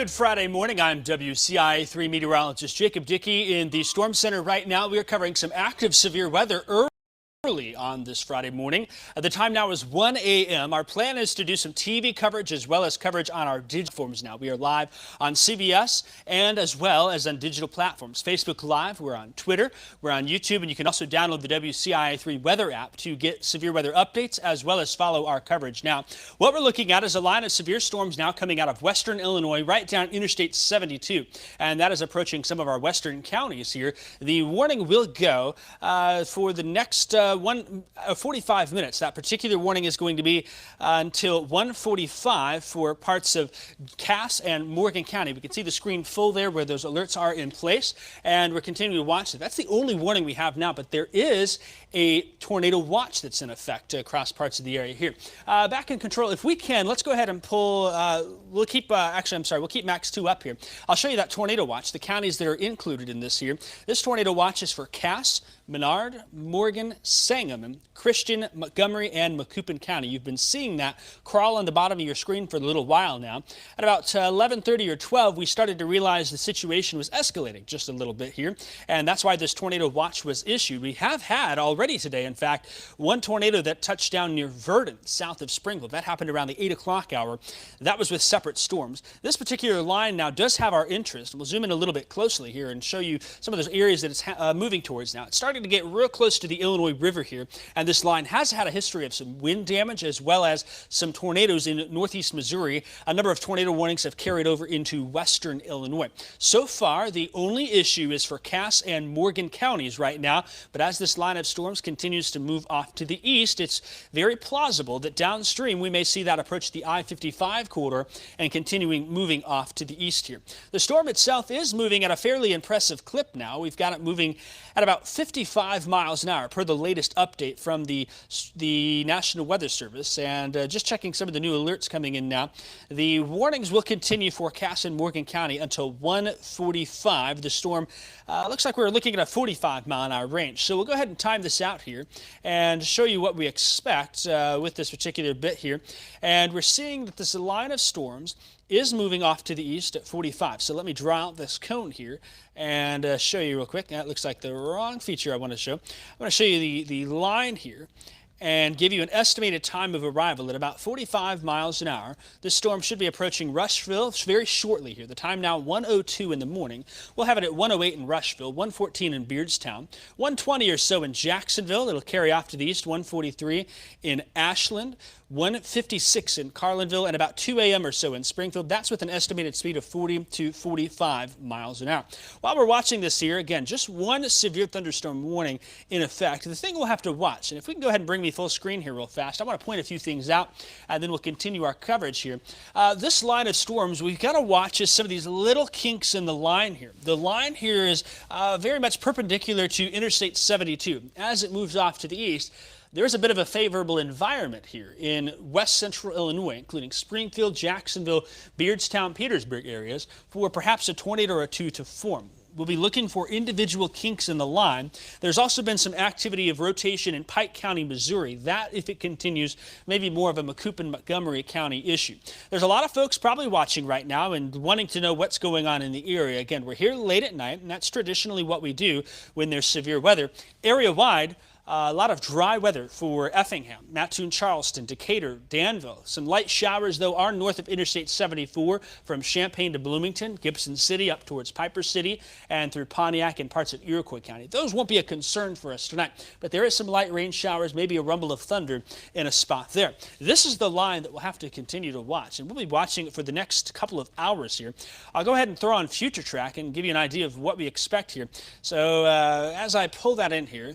Good Friday morning. I'm WCIA 3 meteorologist Jacob Dickey in the Storm Center right now. We are covering some active severe weather early on this Friday morning. The time now is 1 a.m. Our plan is to do some TV coverage as well as coverage on our digital platforms now. We are live on CBS and as well as on digital platforms. Facebook Live, we're on Twitter, we're on YouTube, and you can also download the WCIA 3 weather app to get severe weather updates as well as follow our coverage. Now, what we're looking at is a line of severe storms now coming out of western Illinois right down Interstate 72, and that is approaching some of our western counties here. The warning will go for the next 45 minutes. That particular warning is going to be until 1:45 for parts of Cass and Morgan County. We can see the screen full there where those alerts are in place, and we're continuing to watch it. That's the only warning we have now, but there is a tornado watch that's in effect across parts of the area here. Back in control, if we can, let's go ahead and pull, we'll keep Max 2 up here. I'll show you that tornado watch, the counties that are included in this here. This tornado watch is for Cass, Menard, Morgan, Sangamon, Christian, Montgomery, and Macoupin County. You've been seeing that crawl on the bottom of your screen for a little while now. At about 11:30 or 12, we started to realize the situation was escalating just a little bit here, and that's why this tornado watch was issued. We have had already today, in fact, one tornado that touched down near Verdon, south of Springfield. That happened around the 8 o'clock hour. That was with separate storms. This particular line now does have our interest. We'll zoom in a little bit closely here and show you some of those areas that it's moving towards now. It's starting to get real close to the Illinois River here, and this line has had a history of some wind damage as well as some tornadoes in northeast Missouri. A number of tornado warnings have carried over into western Illinois. So far, the only issue is for Cass and Morgan counties right now, but as this line of storms continues to move off to the east, it's very plausible that downstream we may see that approach the I-55 corridor and continuing moving off to the east here. The storm itself is moving at a fairly impressive clip now. We've got it moving at about 55 miles an hour per the latest update from the National Weather Service. And just checking some of the new alerts coming in now. The warnings will continue for Cass and Morgan County until 1:45. The storm looks like we're looking at a 45-mile-an-hour range. So we'll go ahead and time this out here and show you what we expect with this particular bit here. And we're seeing that this line of storms is moving off to the east at 45. So let me draw out this cone here and show you real quick. That looks like the wrong feature I want to show. I'm going to show you the line here and give you an estimated time of arrival at about 45 miles an hour. This storm should be approaching Rushville very shortly here. The time now 1:02 in the morning. We'll have it at 1:08 in Rushville, 1:14 in Beardstown, 1:20 or so in Jacksonville. It'll carry off to the east, 1:43 in Ashland, 1:56 in Carlinville, and about 2 a.m. or so in Springfield. That's with an estimated speed of 40 to 45 miles an hour. While we're watching this here, again, just one severe thunderstorm warning in effect. The thing we'll have to watch, and if we can go ahead and bring me full screen here real fast, I want to point a few things out, and then we'll continue our coverage here. This line of storms, we've got to watch is some of these little kinks in the line here. The line here is very much perpendicular to Interstate 72. As it moves off to the east, there's a bit of a favorable environment here in west central Illinois, including Springfield, Jacksonville, Beardstown, Petersburg areas, for perhaps a tornado or two to form. We'll be looking for individual kinks in the line. There's also been some activity of rotation in Pike County, Missouri. That, if it continues, may be more of a Macoupin, Montgomery County issue. There's a lot of folks probably watching right now and wanting to know what's going on in the area. Again, we're here late at night, and that's traditionally what we do when there's severe weather. Area-wide, a lot of dry weather for Effingham, Mattoon, Charleston, Decatur, Danville. Some light showers, though, are north of Interstate 74 from Champaign to Bloomington, Gibson City up towards Piper City, and through Pontiac and parts of Iroquois County. Those won't be a concern for us tonight, but there is some light rain showers, maybe a rumble of thunder in a spot there. This is the line that we'll have to continue to watch, and we'll be watching it for the next couple of hours here. I'll go ahead and throw on Future Track and give you an idea of what we expect here. So as I pull that in here,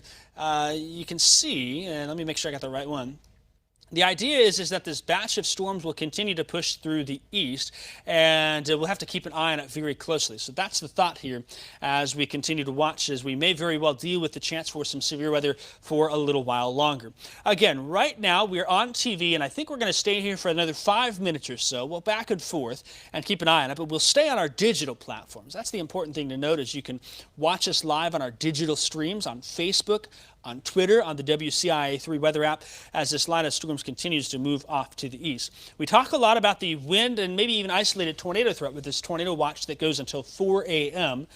you can see, and let me make sure I got the right one. The idea is that this batch of storms will continue to push through the east, and we'll have to keep an eye on it very closely. So that's the thought here as we continue to watch, as we may very well deal with the chance for some severe weather for a little while longer. Again, right now we're on TV, and I think we're going to stay here for another 5 minutes or so. We'll back and forth and keep an eye on it, but we'll stay on our digital platforms. That's the important thing to note, is you can watch us live on our digital streams on Facebook, on Twitter, on the WCIA 3 weather app, as this line of storms continues to move off to the east. We talk a lot about the wind and maybe even isolated tornado threat with this tornado watch that goes until 4 a.m.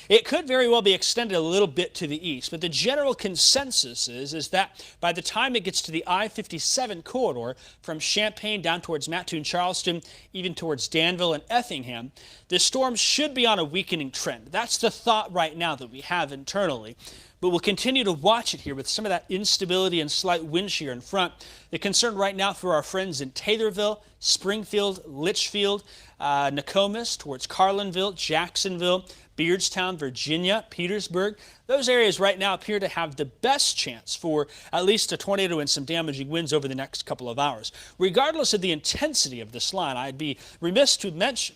It could very well be extended a little bit to the east, but the general consensus is that by the time it gets to the I-57 corridor from Champaign down towards Mattoon, Charleston, even towards Danville and Effingham, this storm should be on a weakening trend. That's the thought right now that we have internally. But we'll continue to watch it here with some of that instability and slight wind shear in front. The concern right now for our friends in Taylorville, Springfield, Litchfield, Nokomis, towards Carlinville, Jacksonville, Beardstown, Virginia, Petersburg. Those areas right now appear to have the best chance for at least a tornado and some damaging winds over the next couple of hours. Regardless of the intensity of this line, I'd be remiss to mention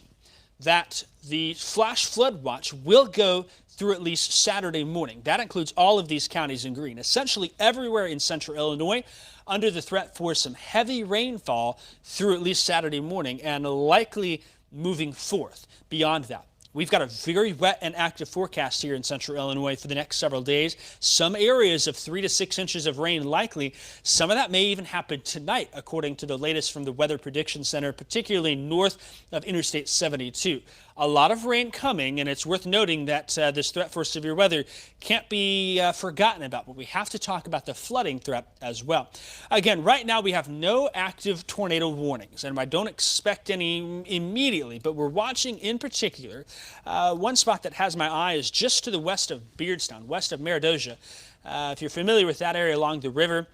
that the flash flood watch will go through at least Saturday morning. That includes all of these counties in green, essentially everywhere in central Illinois, under the threat for some heavy rainfall through at least Saturday morning and likely moving forth beyond that. We've got a very wet and active forecast here in central Illinois for the next several days. Some areas of 3 to 6 inches of rain likely. Some of that may even happen tonight, according to the latest from the Weather Prediction Center, particularly north of Interstate 72. A lot of rain coming, and it's worth noting that this threat for severe weather can't be forgotten about, but we have to talk about the flooding threat as well. Again, right now we have no active tornado warnings, and I don't expect any immediately, but we're watching in particular. One spot that has my eye is just to the west of Beardstown, west of Meteorologist. If you're familiar with that area along the river,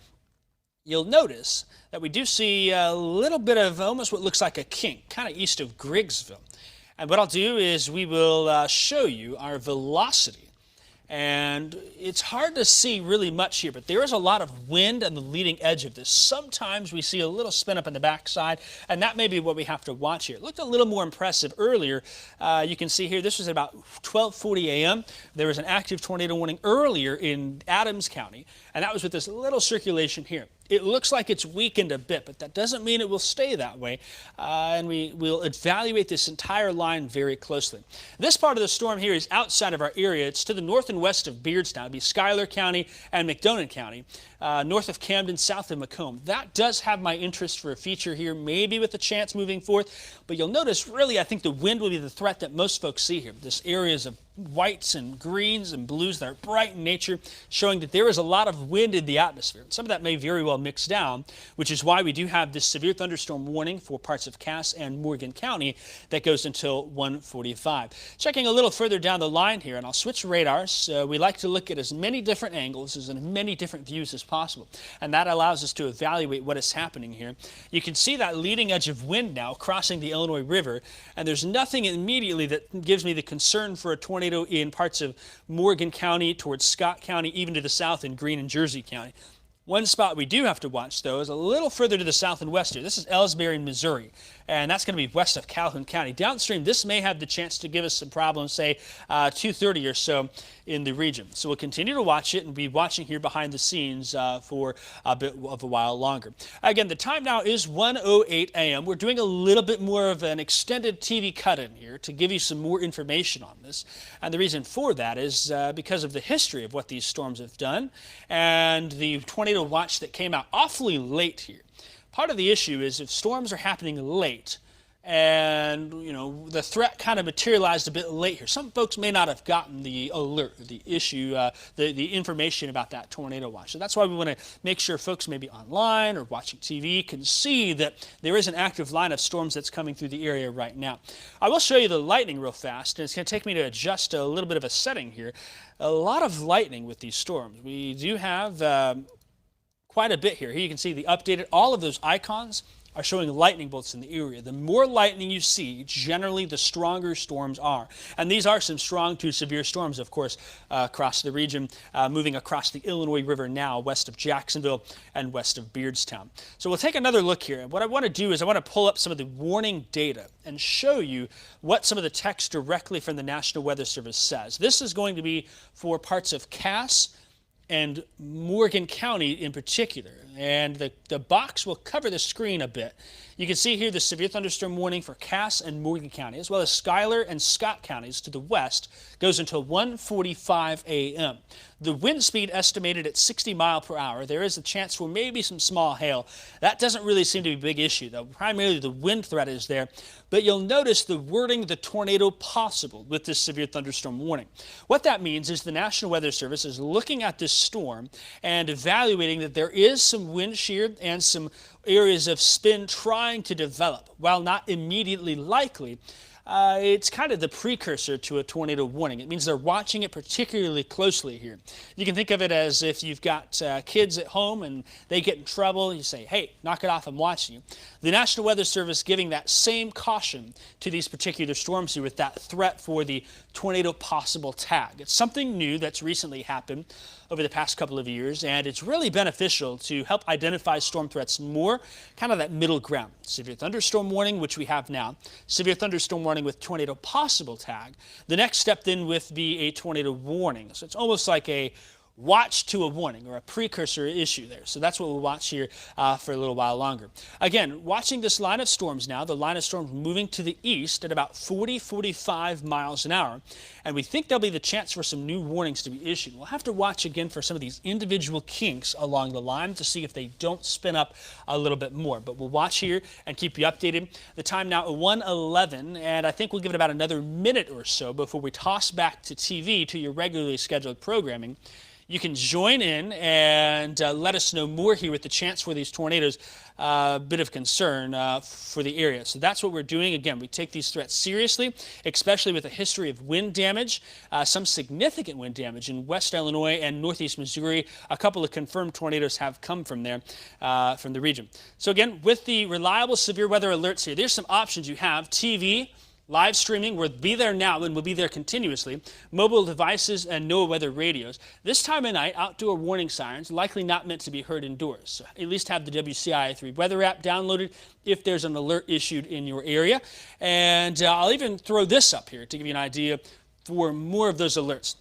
you'll notice that we do see a little bit of almost what looks like a kink, kind of east of Griggsville. And what I'll do is we will show you our velocity. And it's hard to see really much here, but there is a lot of wind on the leading edge of this. Sometimes we see a little spin up in the backside, and that may be what we have to watch here. It looked a little more impressive earlier. You can see here, this was at about 12:40 a.m. There was an active tornado warning earlier in Adams County, and that was with this little circulation here. It looks like it's weakened a bit, but that doesn't mean it will stay that way, and we will evaluate this entire line very closely. This part of the storm here is outside of our area. It's to the north and west of Beardstown. It'd be Schuyler County and McDonough County, north of Camden, south of Macomb. That does have my interest for a feature here, maybe with a chance moving forth, but you'll notice really I think the wind will be the threat that most folks see here. This areas of whites and greens and blues that are bright in nature, showing that there is a lot of wind in the atmosphere. Some of that may very well mix down, which is why we do have this severe thunderstorm warning for parts of Cass and Morgan County that goes until 1:45. Checking a little further down the line here, and I'll switch radars. We like to look at as many different angles, as many different views as possible, and that allows us to evaluate what is happening here. You can see that leading edge of wind now crossing the Illinois River, and there's nothing immediately that gives me the concern for a tornado in parts of Morgan County towards Scott County, even to the south in Greene and Jersey County. One spot we do have to watch, though, is a little further to the south and west here. This is Ellsbury, Missouri, and that's going to be west of Calhoun County. Downstream, this may have the chance to give us some problems, say, 2:30 or so in the region. So we'll continue to watch it and be watching here behind the scenes for a bit of a while longer. Again, the time now is 1:08 a.m. We're doing a little bit more of an extended TV cut-in here to give you some more information on this. And the reason for that is because of the history of what these storms have done and the tornado watch that came out awfully late here. Part of the issue is if storms are happening late and, the threat kind of materialized a bit late here, some folks may not have gotten the alert, the issue, the information about that tornado watch. So that's why we want to make sure folks maybe online or watching TV can see that there is an active line of storms that's coming through the area right now. I will show you the lightning real fast, and it's going to take me to adjust a little bit of a setting here. A lot of lightning with these storms. We do have quite a bit here. Here you can see the updated, all of those icons are showing lightning bolts in the area. The more lightning you see, generally the stronger storms are. And these are some strong to severe storms, of course, across the region, moving across the Illinois River now, west of Jacksonville and west of Beardstown. So we'll take another look here. And what I want to do is I want to pull up some of the warning data and show you what some of the text directly from the National Weather Service says. This is going to be for parts of Cass and Morgan County in particular. And the box will cover the screen a bit. You can see here the severe thunderstorm warning for Cass and Morgan County, as well as Schuyler and Scott counties to the west, goes until 1:45 a.m. The wind speed estimated at 60 miles per hour. There is a chance for maybe some small hail. That doesn't really seem to be a big issue, though. Primarily the wind threat is there. But you'll notice the wording, the tornado possible, with this severe thunderstorm warning. What that means is the National Weather Service is looking at this storm and evaluating that there is some wind shear and some areas of spin trying to develop. While not immediately likely, it's kind of the precursor to a tornado warning. It means they're watching it particularly closely here. You can think of it as if you've got kids at home and they get in trouble, you say, hey, knock it off, I'm watching you. The National Weather Service giving that same caution to these particular storms here with that threat for the tornado possible tag. It's something new that's recently happened over the past couple of years, and it's really beneficial to help identify storm threats more, kind of that middle ground. Severe thunderstorm warning, which we have now, severe thunderstorm warning with tornado possible tag. The next step then would be a tornado warning. So it's almost like a watch to a warning or a precursor issue there. So that's what we'll watch here for a little while longer. Again, watching this line of storms now, the line of storms moving to the east at about 40-45 miles an hour. And we think there'll be the chance for some new warnings to be issued. We'll have to watch again for some of these individual kinks along the line to see if they don't spin up a little bit more. But we'll watch here and keep you updated. The time now at 1:11, and I think we'll give it about another minute or so before we toss back to TV to your regularly scheduled programming. You can join in and let us know more here with the chance for these tornadoes, a bit of concern for the area. So that's what we're doing. Again, we take these threats seriously, especially with a history of wind damage, some significant wind damage in West Illinois and Northeast Missouri. A couple of confirmed tornadoes have come from there, from the region. So again, with the reliable severe weather alerts here, there's some options you have. TV, live streaming, we'll be there now and we'll be there continuously. Mobile devices and NOAA weather radios. This time of night, outdoor warning sirens, likely not meant to be heard indoors. So at least have the WCIA 3 weather app downloaded if there's an alert issued in your area. And I'll even throw this up here to give you an idea for more of those alerts.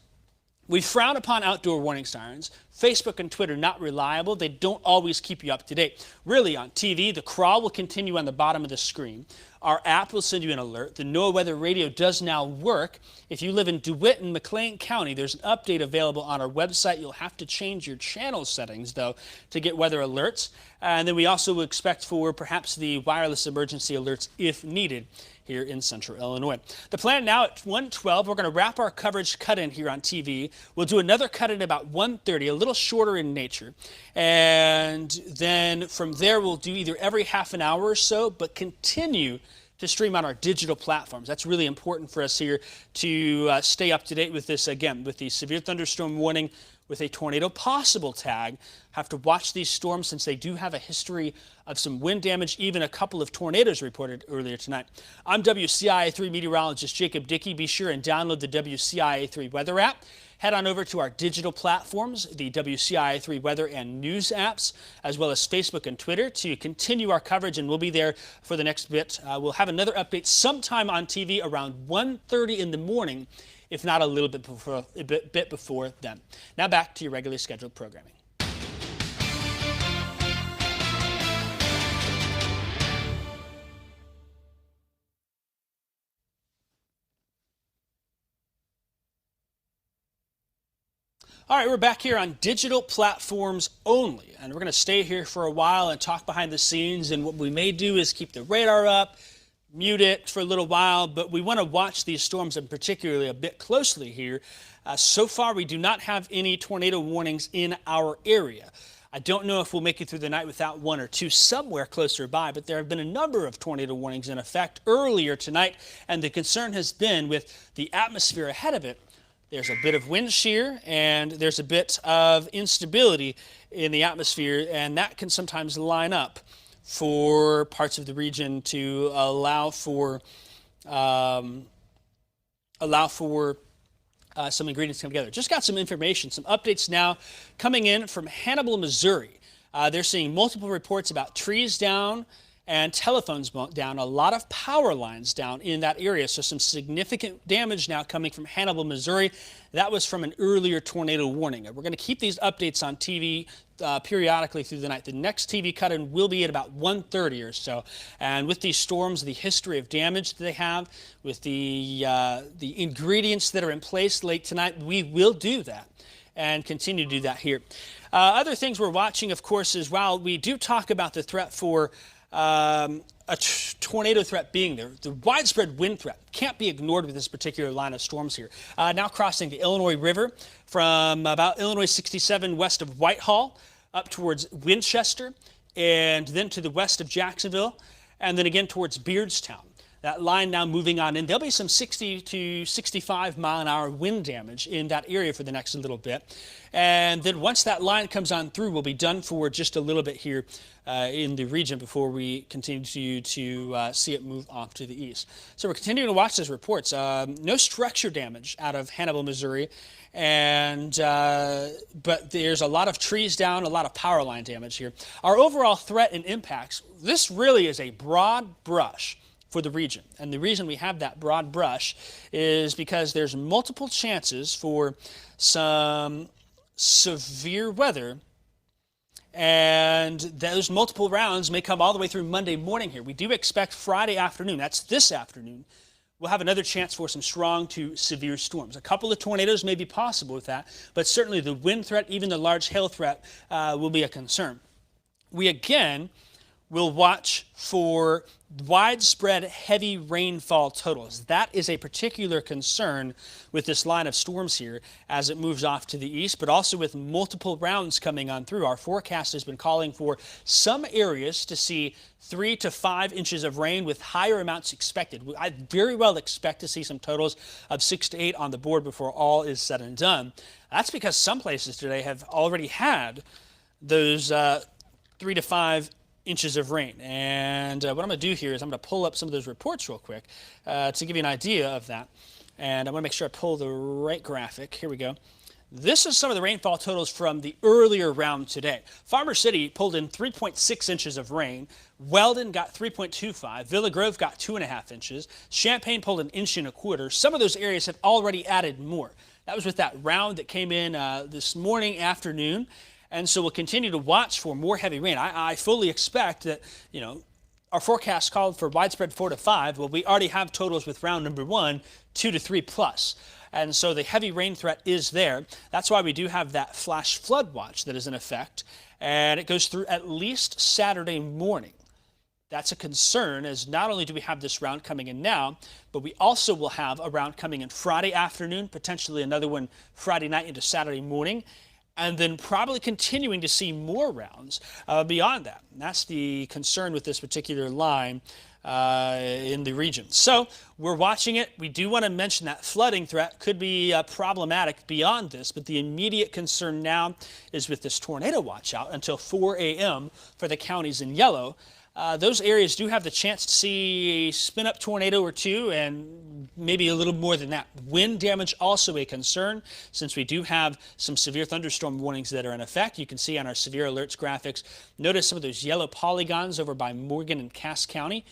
We frown upon outdoor warning sirens. Facebook and Twitter not reliable. They don't always keep you up to date. Really, on TV, the crawl will continue on the bottom of the screen. Our app will send you an alert. The NOAA weather radio does now work. If you live in DeWitt and McLean County, there's an update available on our website. You'll have to change your channel settings, though, to get weather alerts. And then we also expect for perhaps the wireless emergency alerts if needed here in central Illinois. The plan now at 1:12, we're going to wrap our coverage cut-in here on TV. We'll do another cut-in about 1:30, a little shorter in nature. And then from there, we'll do either every half an hour or so, but continue to stream on our digital platforms. That's really important for us here to stay up to date with this, again, with the severe thunderstorm warning with a tornado possible tag. Have to watch these storms since they do have a history of some wind damage, even a couple of tornadoes reported earlier tonight. I'm WCIA 3 meteorologist Jacob Dickey. Be sure and download the WCIA 3 weather app. Head on over to our digital platforms, the WCIA 3 weather and news apps, as well as Facebook and Twitter to continue our coverage, and we'll be there for the next bit. We'll have another update sometime on TV around 1:30 in the morning, if not a little bit before then. Now back to your regularly scheduled programming. All right, we're back here on digital platforms only, and we're going to stay here for a while and talk behind the scenes. And what we may do is keep the radar up, mute it for a little while, but we want to watch these storms and particularly a bit closely here. So far, we do not have any tornado warnings in our area. I don't know if we'll make it through the night without one or two somewhere closer by, but there have been a number of tornado warnings in effect earlier tonight, and the concern has been with the atmosphere ahead of it. There's a bit of wind shear and there's a bit of instability in the atmosphere, and that can sometimes line up for parts of the region to allow for some ingredients to come together. Just got some information, some updates now coming in from Hannibal, Missouri. They're seeing multiple reports about trees down and telephones down, a lot of power lines down in that area. So some significant damage now coming from Hannibal, Missouri. That was from an earlier tornado warning. We're going to keep these updates on TV periodically through the night. The next TV cut-in will be at about 1:30 or so. And with these storms, the history of damage that they have, with the ingredients that are in place late tonight, we will do that. and continue to do that here. Other things we're watching, of course, is while we do talk about the threat for a tornado threat being there, the widespread wind threat can't be ignored with this particular line of storms here. Now crossing the Illinois River from about Illinois 67 west of Whitehall up towards Winchester, and then to the west of Jacksonville, and then again towards Beardstown. That line now moving on in. There'll be some 60 to 65 mile an hour wind damage in that area for the next little bit. And then once that line comes on through, we'll be done for just a little bit here in the region before we continue to see it move off to the east. So we're continuing to watch those reports. No structure damage out of Hannibal, Missouri. And but there's a lot of trees down, a lot of power line damage here. Our overall threat and impacts, this really is a broad brush for the region. And the reason we have that broad brush is because there's multiple chances for some severe weather, and those multiple rounds may come all the way through Monday morning here. We do expect Friday afternoon, that's this afternoon, we'll have another chance for some strong to severe storms. A couple of tornadoes may be possible with that, but certainly the wind threat, even the large hail threat, will be a concern. We again will watch for widespread heavy rainfall totals. That is a particular concern with this line of storms here as it moves off to the east, but also with multiple rounds coming on through. Our forecast has been calling for some areas to see 3 to 5 inches of rain with higher amounts expected. I very well expect to see some totals of 6 to 8 on the board before all is said and done. That's because some places today have already had those 3 to 5 inches of rain. And what I'm going to do here is I'm going to pull up some of those reports real quick to give you an idea of that. And I want to make sure I pull the right graphic. Here we go. This is some of the rainfall totals from the earlier round today. Farmer City pulled in 3.6 inches of rain. Weldon got 3.25. Villa Grove got 2.5 inches. Champaign pulled 1.25 inches. Some of those areas have already added more. That was with that round that came in this morning, afternoon. And so we'll continue to watch for more heavy rain. I fully expect that, you know, our forecast called for widespread 4 to 5. Well, we already have totals with round number 1, 2 to 3 plus. And so the heavy rain threat is there. That's why we do have that flash flood watch that is in effect. And it goes through at least Saturday morning. That's a concern, as not only do we have this round coming in now, but we also will have a round coming in Friday afternoon, potentially another one Friday night into Saturday morning, and then probably continuing to see more rounds beyond that. And that's the concern with this particular line in the region. So we're watching it. We do want to mention that flooding threat could be problematic beyond this, but the immediate concern now is with this tornado watch out until 4 a.m. for the counties in yellow. Those areas do have the chance to see a spin-up tornado or two, and maybe a little more than that. Wind damage also a concern, since we do have some severe thunderstorm warnings that are in effect. You can see on our severe alerts graphics, notice some of those yellow polygons over by Morgan and Cass County.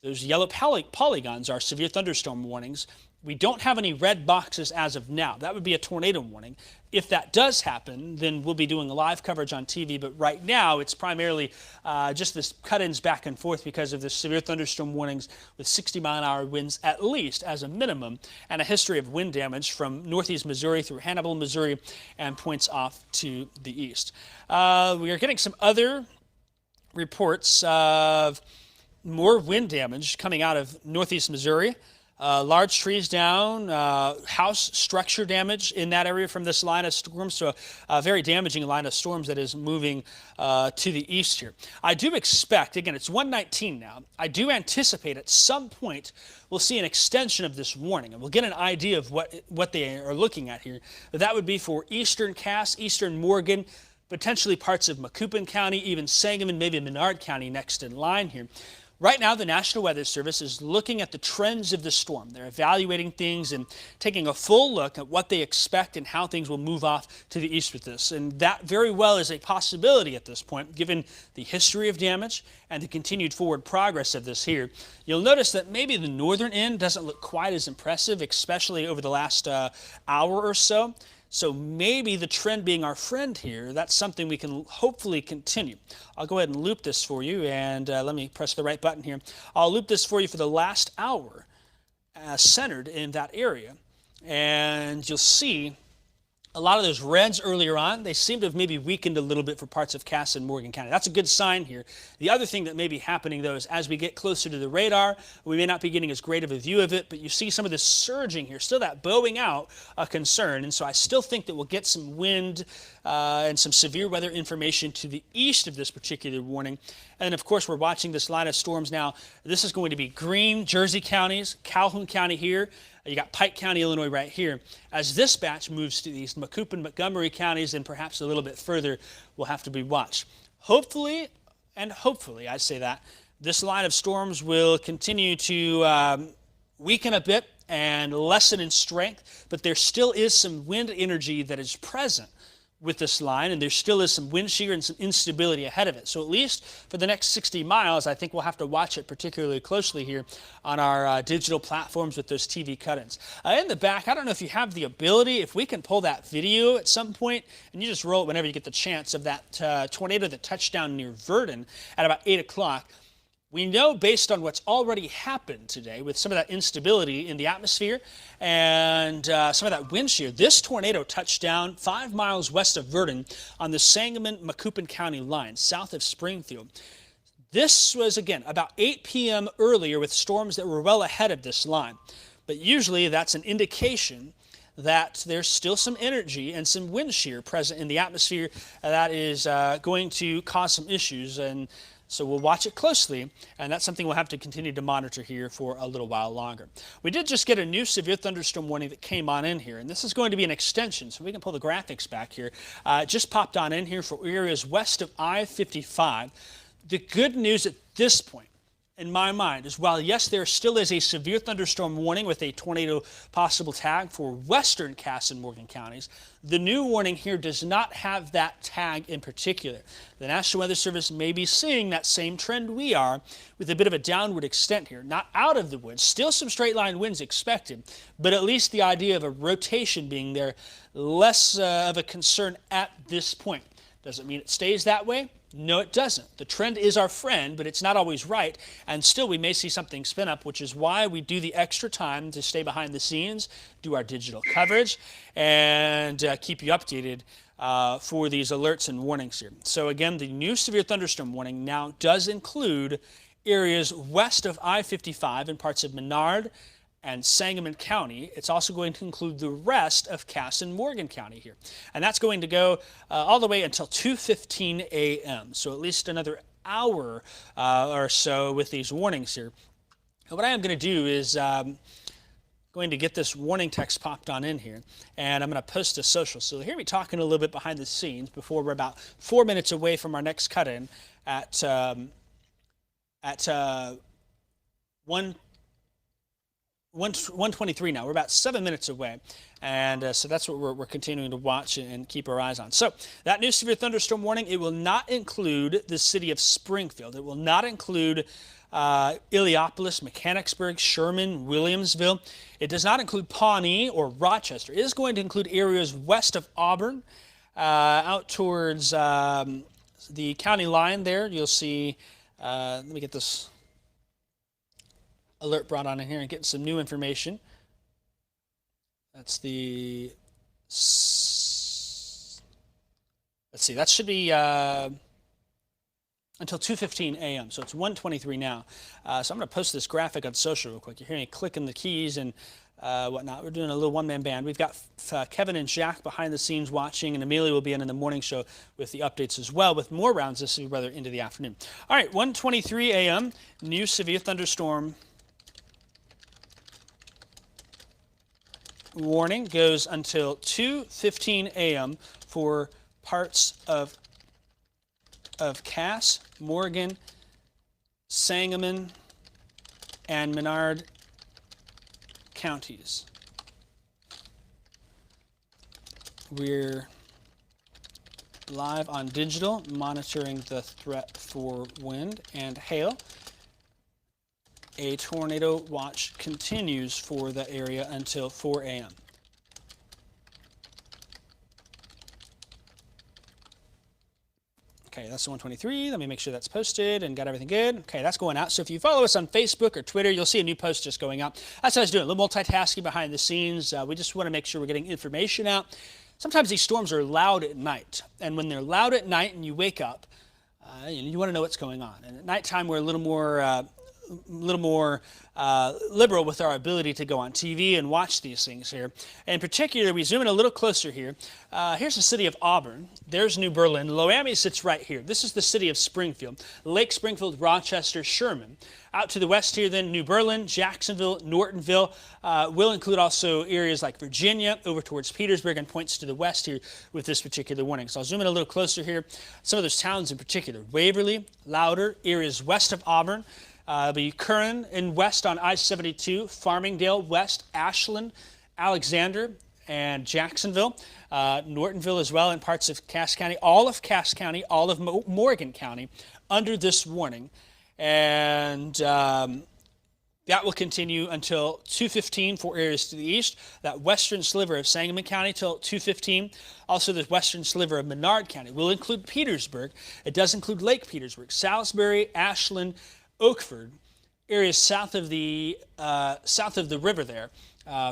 Those yellow polygons are severe thunderstorm warnings. We don't have any red boxes as of now. That would be a tornado warning. If that does happen, then we'll be doing live coverage on TV. But right now, it's primarily just this cut-ins back and forth because of the severe thunderstorm warnings with 60-mile-an-hour winds at least as a minimum, and a history of wind damage from northeast Missouri through Hannibal, Missouri, and points off to the east. We are getting some other reports of more wind damage coming out of northeast Missouri. Large trees down, house structure damage in that area from this line of storms, so a very damaging line of storms that is moving to the east here. I do expect, again, it's 119 now, I do anticipate at some point we'll see an extension of this warning, and we'll get an idea of what they are looking at here. That would be for eastern Cass, eastern Morgan, potentially parts of Macoupin County, even Sangamon, maybe Menard County next in line here. Right now, the National Weather Service is looking at the trends of the storm. They're evaluating things and taking a full look at what they expect and how things will move off to the east with this. And that very well is a possibility at this point, given the history of damage and the continued forward progress of this here. You'll notice that maybe the northern end doesn't look quite as impressive, especially over the last hour or so. So maybe the trend being our friend here, that's something we can hopefully continue. I'll go ahead and loop this for you, and let me press the right button here. I'll loop this for you for the last hour centered in that area, and you'll see A lot of those reds earlier on, they seem to have maybe weakened a little bit for parts of Cass and Morgan County. That's a good sign here. The other thing that may be happening, though, is as we get closer to the radar, we may not be getting as great of a view of it, but you see some of this surging here, still that bowing out a concern. And so I still think that we'll get some wind and some severe weather information to the east of this particular warning. And of course, we're watching this line of storms now. This is going to be green Jersey counties, Calhoun County here. You got Pike County, Illinois right here. As this batch moves to these Macoupin, Montgomery counties and perhaps a little bit further, will have to be watched. Hopefully, I say that, this line of storms will continue to weaken a bit and lessen in strength, but there still is some wind energy that is present with this line, and there still is some wind shear and some instability ahead of it. So at least for the next 60 miles, I think we'll have to watch it particularly closely here on our digital platforms with those TV cut-ins. In the back, I don't know if you have the ability, if we can pull that video at some point, and you just roll it whenever you get the chance, of that tornado that touched down near Verdon at about 8 o'clock. We know, based on what's already happened today with some of that instability in the atmosphere and some of that wind shear, this tornado touched down 5 miles west of Verdon on the Sangamon-Macoupin County line, south of Springfield. This was, again, about 8 p.m. earlier with storms that were well ahead of this line. But usually that's an indication that there's still some energy and some wind shear present in the atmosphere that is going to cause some issues. And so we'll watch it closely, and that's something we'll have to continue to monitor here for a little while longer. We did just get a new severe thunderstorm warning that came on in here, and this is going to be an extension, so we can pull the graphics back here. It just popped on in here for areas west of I-55. The good news at this point, in my mind, is while, yes, there still is a severe thunderstorm warning with a tornado possible tag for western Cass and Morgan counties, the new warning here does not have that tag in particular. The National Weather Service may be seeing that same trend we are, with a bit of a downward extent here. Not out of the woods, still some straight line winds expected, but at least the idea of a rotation being there, less of a concern at this point. Doesn't mean it stays that way. No, it doesn't. The trend is our friend, but it's not always right, and still we may see something spin up, which is why we do the extra time to stay behind the scenes, do our digital coverage, and keep you updated for these alerts and warnings here. So again, the new severe thunderstorm warning now does include areas west of I-55 and parts of Menard and Sangamon County. It's also going to include the rest of Cass and Morgan County here. And that's going to go all the way until 2:15 a.m. So at least another hour or so with these warnings here. And what I am going to do is going to get this warning text popped on in here, and I'm going to post to social. So you'll hear me talking a little bit behind the scenes before we're about 4 minutes away from our next cut-in at 1:23 now. We're about 7 minutes away, and so that's what we're continuing to watch and keep our eyes on. So that new severe thunderstorm warning, it will not include the city of Springfield. It will not include Illiopolis, Mechanicsburg, Sherman, Williamsville. It does not include Pawnee or Rochester. It is going to include areas west of Auburn, out towards the county line there. You'll see, let me get this alert brought on in here and getting some new information. That's the, let's see, that should be until 2:15 a.m. So it's 1:23 now. So I'm going to post this graphic on social real quick. You're hearing me clicking the keys and whatnot. We're doing a little one-man band. We've got Kevin and Jack behind the scenes watching, and Amelia will be in the morning show with the updates as well, with more rounds this week, rather, into the afternoon. All right, 1:23 a.m., new severe thunderstorm warning goes until 2:15 a.m. for parts of Cass, Morgan, Sangamon, and Menard counties. We're live on digital, monitoring the threat for wind and hail. A tornado watch continues for the area until 4 a.m. Okay, that's the 1:23. Let me make sure that's posted and got everything good. Okay, that's going out. So if you follow us on Facebook or Twitter, you'll see a new post just going out. That's what I was doing, a little multitasking behind the scenes. We just want to make sure we're getting information out. sometimes these storms are loud at night. And when they're loud at night and you wake up, you want to know what's going on. And at nighttime, we're a little more liberal with our ability to go on TV and watch these things here. In particular, we zoom in a little closer here. Here's the city of Auburn. There's New Berlin. Loami sits right here. This is the city of Springfield. Lake Springfield, Rochester, Sherman. Out to the west here, then New Berlin, Jacksonville, Nortonville. Will include also areas like Virginia over towards Petersburg, and points to the west here with this particular warning. So I'll zoom in a little closer here. Some of those towns in particular: Waverly, Louder, areas west of Auburn. The Curran in west on I-72, Farmingdale west, Ashland, Alexander, and Jacksonville. Nortonville as well, in parts of Cass County. All of Cass County, all of Morgan County under this warning. And that will continue until 2:15 for areas to the east. That western sliver of Sangamon County till 2:15. Also, the western sliver of Menard County will include Petersburg. It does include Lake Petersburg, Salisbury, Ashland, Oakford, areas south of the river there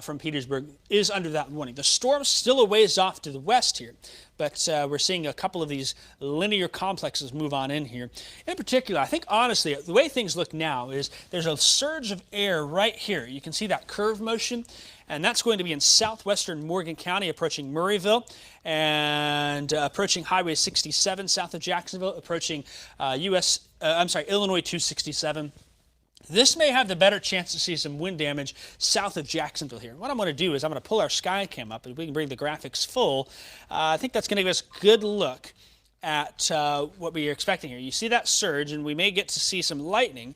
from Petersburg is under that warning. The storm's still a ways off to the west here, but we're seeing a couple of these linear complexes move on in here. In particular, I think honestly, the way things look now is there's a surge of air right here. You can see that curve motion, and that's going to be in southwestern Morgan County, approaching Murrayville, and approaching Highway 67 south of Jacksonville, approaching Illinois 267. This may have the better chance to see some wind damage south of Jacksonville here. What I'm going to do is I'm going to pull our Skycam up, and we can bring the graphics full. I think that's going to give us a good look at what we are expecting here. You see that surge, and we may get to see some lightning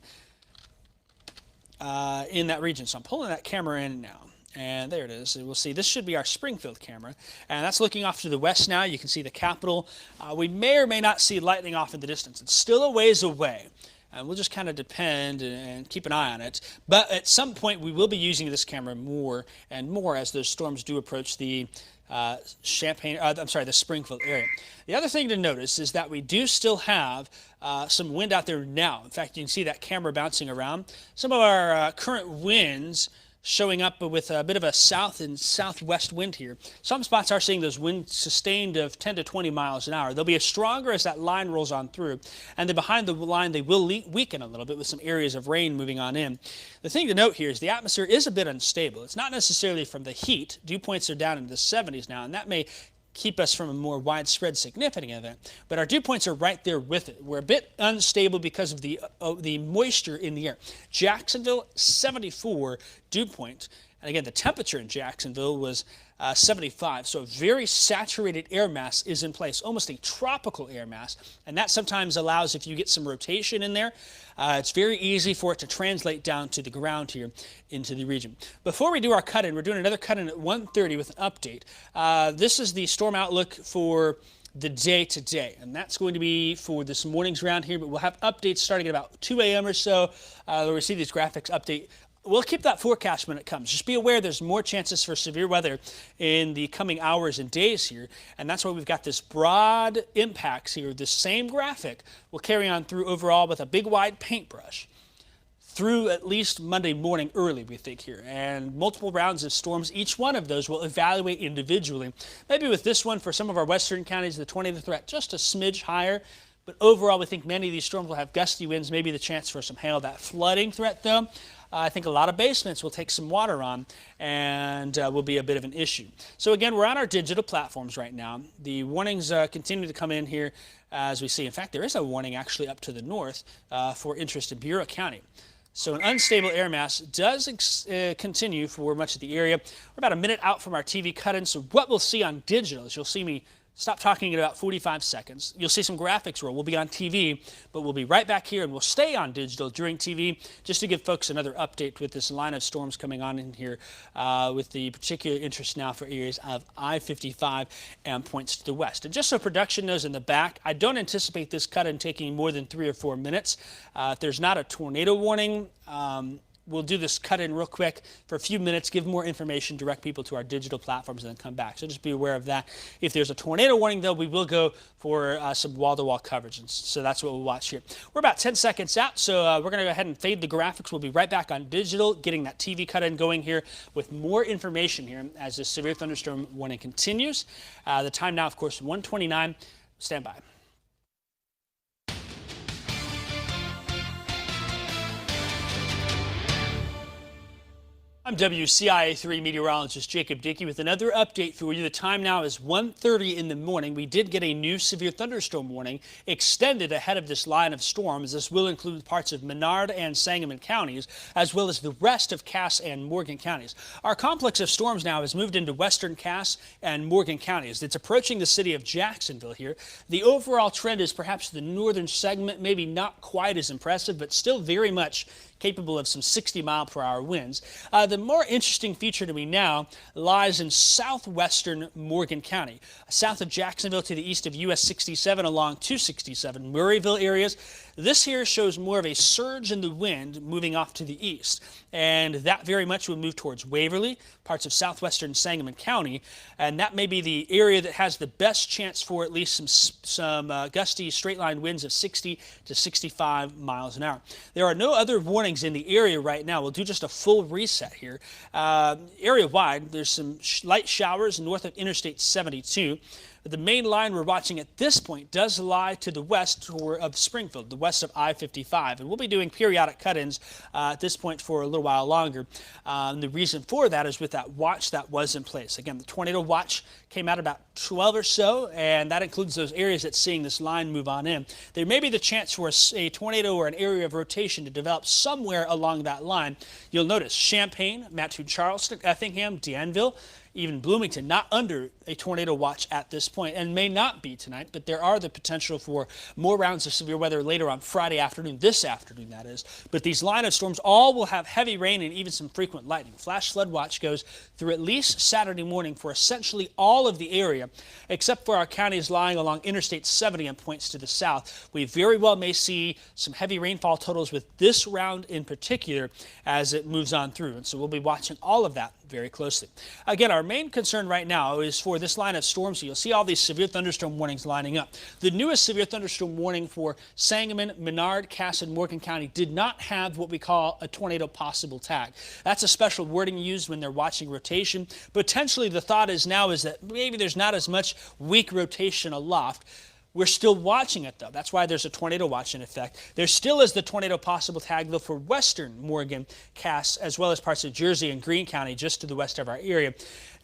in that region. So I'm pulling that camera in now. And there it is. We'll see. This should be our Springfield camera. And that's looking off to the west now. You can see the Capitol. We may or may not see lightning off in the distance. It's still a ways away. And we'll just kind of depend and keep an eye on it. But at some point, we will be using this camera more and more as those storms do approach the the Springfield area. The other thing to notice is that we do still have some wind out there now. In fact, you can see that camera bouncing around. Some of our current winds showing up with a bit of a south and southwest wind here. Some spots are seeing those winds sustained of 10 to 20 miles an hour. They'll be stronger as that line rolls on through. And then behind the line, they will weaken a little bit with some areas of rain moving on in. The thing to note here is the atmosphere is a bit unstable. It's not necessarily from the heat. Dew points are down into the 70s now, and that may keep us from a more widespread significant event. But our dew points are right there with it. We're a bit unstable because of the moisture in the air. Jacksonville, 74 dew point. And again, the temperature in Jacksonville was 75. So a very saturated air mass is in place, almost a tropical air mass. And that sometimes allows, if you get some rotation in there, it's very easy for it to translate down to the ground here into the region. Before we do our cut-in, we're doing another cut-in at 1:30 with an update. This is the storm outlook for the day today, and that's going to be for this morning's round here, but we'll have updates starting at about 2 a.m. or so. We'll receive these graphics update. We'll keep that forecast when it comes. Just be aware there's more chances for severe weather in the coming hours and days here, and that's why we've got this broad impacts here. This same graphic will carry on through overall with a big wide paintbrush through at least Monday morning early, we think here, and multiple rounds of storms. Each one of those will evaluate individually. Maybe with this one for some of our western counties, the 20 threat just a smidge higher. But overall, we think many of these storms will have gusty winds, maybe the chance for some hail. That flooding threat, though, I think a lot of basements will take some water on and will be a bit of an issue. So again, we're on our digital platforms right now. The warnings continue to come in here as we see. In fact, there is a warning actually up to the north for interest in Bureau County. So an unstable air mass does continue for much of the area. We're about a minute out from our TV cut-in, so what we'll see on digital is you'll see me stop talking in about 45 seconds. You'll see some graphics roll. We'll be on TV, but we'll be right back here, and we'll stay on digital during TV just to give folks another update with this line of storms coming on in here with the particular interest now for areas of I-55 and points to the west. And just so production knows in the back, I don't anticipate this cut-in taking more than 3 or 4 minutes. If there's not a tornado warning we'll do this cut in real quick for a few minutes, give more information, direct people to our digital platforms, and then come back. So just be aware of that. If there's a tornado warning, though, we will go for some wall-to-wall coverage. And so that's what we'll watch here. We're about 10 seconds out, so we're going to go ahead and fade the graphics. We'll be right back on digital, getting that TV cut in going here with more information here as the severe thunderstorm warning continues. The time now, of course, 1:29. Stand by. I'm WCIA 3 meteorologist Jacob Dickey with another update for you. The time now is 1:30 in the morning. We did get a new severe thunderstorm warning extended ahead of this line of storms. This will include parts of Menard and Sangamon counties, as well as the rest of Cass and Morgan counties. Our complex of storms now has moved into western Cass and Morgan counties. It's approaching the city of Jacksonville here. The overall trend is perhaps the northern segment, maybe not quite as impressive, but still very much capable of some 60-mile-per-hour winds. The more interesting feature to me now lies in southwestern Morgan County, south of Jacksonville to the east of US 67 along 267, Murrayville areas. This here shows more of a surge in the wind moving off to the east, and that very much will move towards Waverly, parts of southwestern Sangamon County, and that may be the area that has the best chance for at least some gusty straight-line winds of 60 to 65 miles an hour. There are no other warnings in the area right now. We'll do just a full reset here. Area-wide, there's some light showers north of Interstate 72. The main line we're watching at this point does lie to the west of Springfield, the west of I-55. And we'll be doing periodic cut-ins at this point for a little while longer. The reason for that is with that watch that was in place. Again, the tornado watch came out about 12 or so, and that includes those areas that's seeing this line move on in. There may be the chance for a tornado or an area of rotation to develop somewhere along that line. You'll notice Champaign, Mattoon, Charleston, Effingham, Danville, even Bloomington, not under a tornado watch at this point, and may not be tonight, but there are the potential for more rounds of severe weather later on Friday afternoon, this afternoon that is. But these line of storms all will have heavy rain and even some frequent lightning. Flash flood watch goes through at least Saturday morning for essentially all of the area, except for our counties lying along Interstate 70 and points to the south. We very well may see some heavy rainfall totals with this round in particular as it moves on through, and so we'll be watching all of that very closely. Again, our main concern right now is for this line of storms. You'll see all these severe thunderstorm warnings lining up. The newest severe thunderstorm warning for Sangamon, Menard, Cass, and Morgan County did not have what we call a tornado possible tag. That's a special wording used when they're watching rotation. Potentially the thought is now is that maybe there's not as much weak rotation aloft. We're still watching it, though. That's why there's a tornado watch in effect. There still is the tornado possible tag, though, for western Morgan, Cass, as well as parts of Jersey and Greene County, just to the west of our area.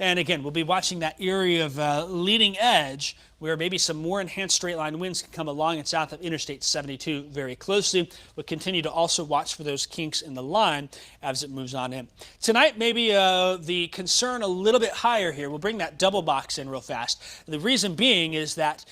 And again, we'll be watching that area of leading edge where maybe some more enhanced straight-line winds can come along and south of Interstate 72 very closely. We'll continue to also watch for those kinks in the line as it moves on in. Tonight, maybe the concern a little bit higher here. We'll bring that double box in real fast. The reason being is that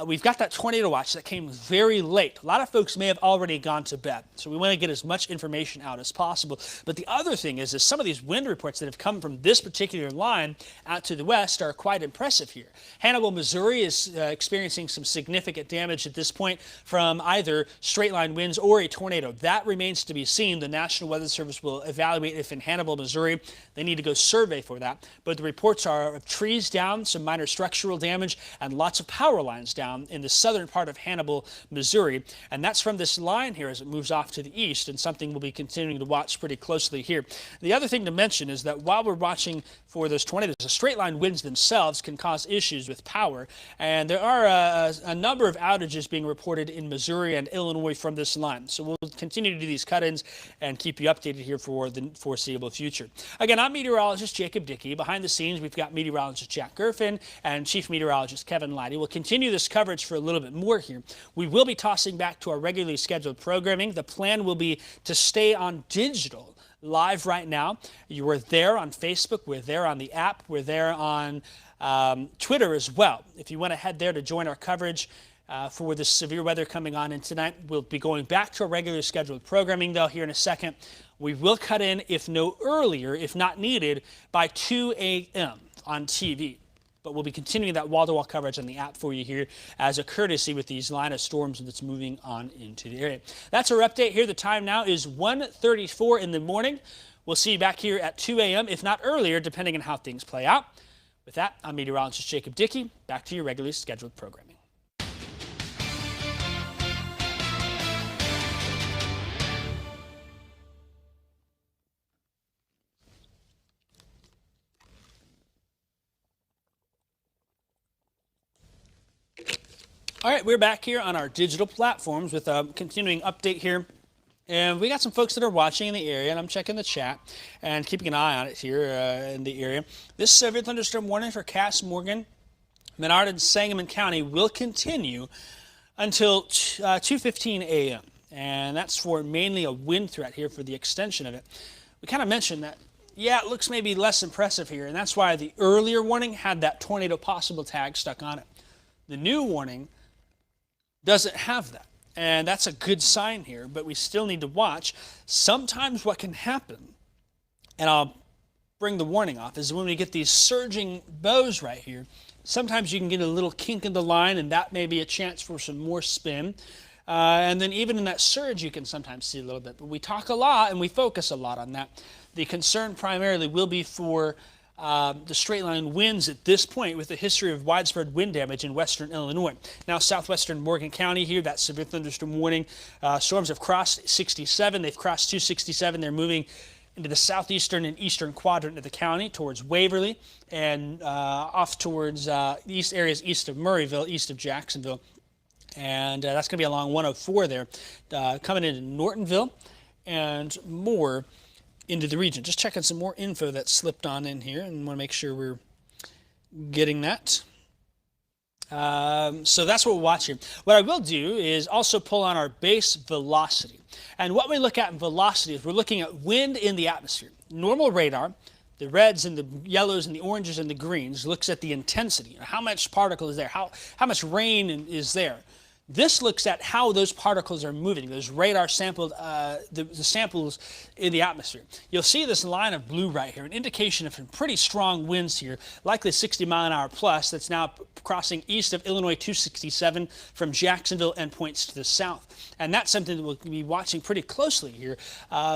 we've got that tornado watch that came very late. A lot of folks may have already gone to bed, so we want to get as much information out as possible. But the other thing is some of these wind reports that have come from this particular line out to the west are quite impressive here. Hannibal, Missouri is experiencing some significant damage at this point from either straight-line winds or a tornado. That remains to be seen. The National Weather Service will evaluate if in Hannibal, Missouri, they need to go survey for that. But the reports are of trees down, some minor structural damage, and lots of power lines down in the southern part of Hannibal, Missouri. And that's from this line here as it moves off to the east, and something we'll be continuing to watch pretty closely here. The other thing to mention is that while we're watching for those tornadoes, the straight-line winds themselves can cause issues with power, and there are a number of outages being reported in Missouri and Illinois from this line. So we'll continue to do these cut-ins and keep you updated here for the foreseeable future. Again, I'm meteorologist Jacob Dickey. Behind the scenes, we've got meteorologist Jack Gerfin and chief meteorologist Kevin Leidy. We'll continue this coverage for a little bit more here. We will be tossing back to our regularly scheduled programming. The plan will be to stay on digital live right now. You are there on Facebook. We're there on the app. We're there on Twitter as well. If you want to head there to join our coverage for this severe weather coming on in tonight, we'll be going back to our regularly scheduled programming, though, here in a second. We will cut in, if no earlier, if not needed, by 2 a.m. on TV. but we'll be continuing that wall-to-wall coverage on the app for you here as a courtesy with these line of storms that's moving on into the area. That's our update here. The time now is 1:34 in the morning. We'll see you back here at 2 a.m., if not earlier, depending on how things play out. With that, I'm Meteorologist Jacob Dickey. Back to your regularly scheduled programming. All right, we're back here on our digital platforms with a continuing update here. And we got some folks that are watching in the area, and I'm checking the chat and keeping an eye on it here in the area. This severe thunderstorm warning for Cass, Morgan, Menard, and Sangamon County will continue until 2:15 a.m. And that's for mainly a wind threat here for the extension of it. We kind of mentioned that, yeah, it looks maybe less impressive here, and that's why the earlier warning had that tornado possible tag stuck on it. The new warning doesn't have that, and that's a good sign here, but we still need to watch. Sometimes what can happen, and I'll bring the warning off, is when we get these surging bows right here, sometimes you can get a little kink in the line, and that may be a chance for some more spin. And then even in that surge, you can sometimes see a little bit. But we talk a lot, and we focus a lot on that. The concern primarily will be for the straight line winds at this point with a history of widespread wind damage in western Illinois. Now southwestern Morgan County here, that severe thunderstorm warning. Storms have crossed 67. They've crossed 267. They're moving into the southeastern and eastern quadrant of the county towards Waverly and off towards east areas east of Murrayville, east of Jacksonville. And that's going to be along 104 there, coming into Nortonville and more into the region. Just checking some more info that slipped on in here and want to make sure we're getting that. So that's what we'll watch here. What I will do is also pull on our base velocity. And what we look at in velocity is we're looking at wind in the atmosphere. Normal radar, the reds and the yellows and the oranges and the greens, looks at the intensity. How much particle is there? How much rain is there? This looks at how those particles are moving, those radar sampled, the samples in the atmosphere. You'll see this line of blue right here, an indication of some pretty strong winds here, likely 60 mile an hour plus, that's now crossing east of Illinois 267 from Jacksonville and points to the south. And that's something that we'll be watching pretty closely here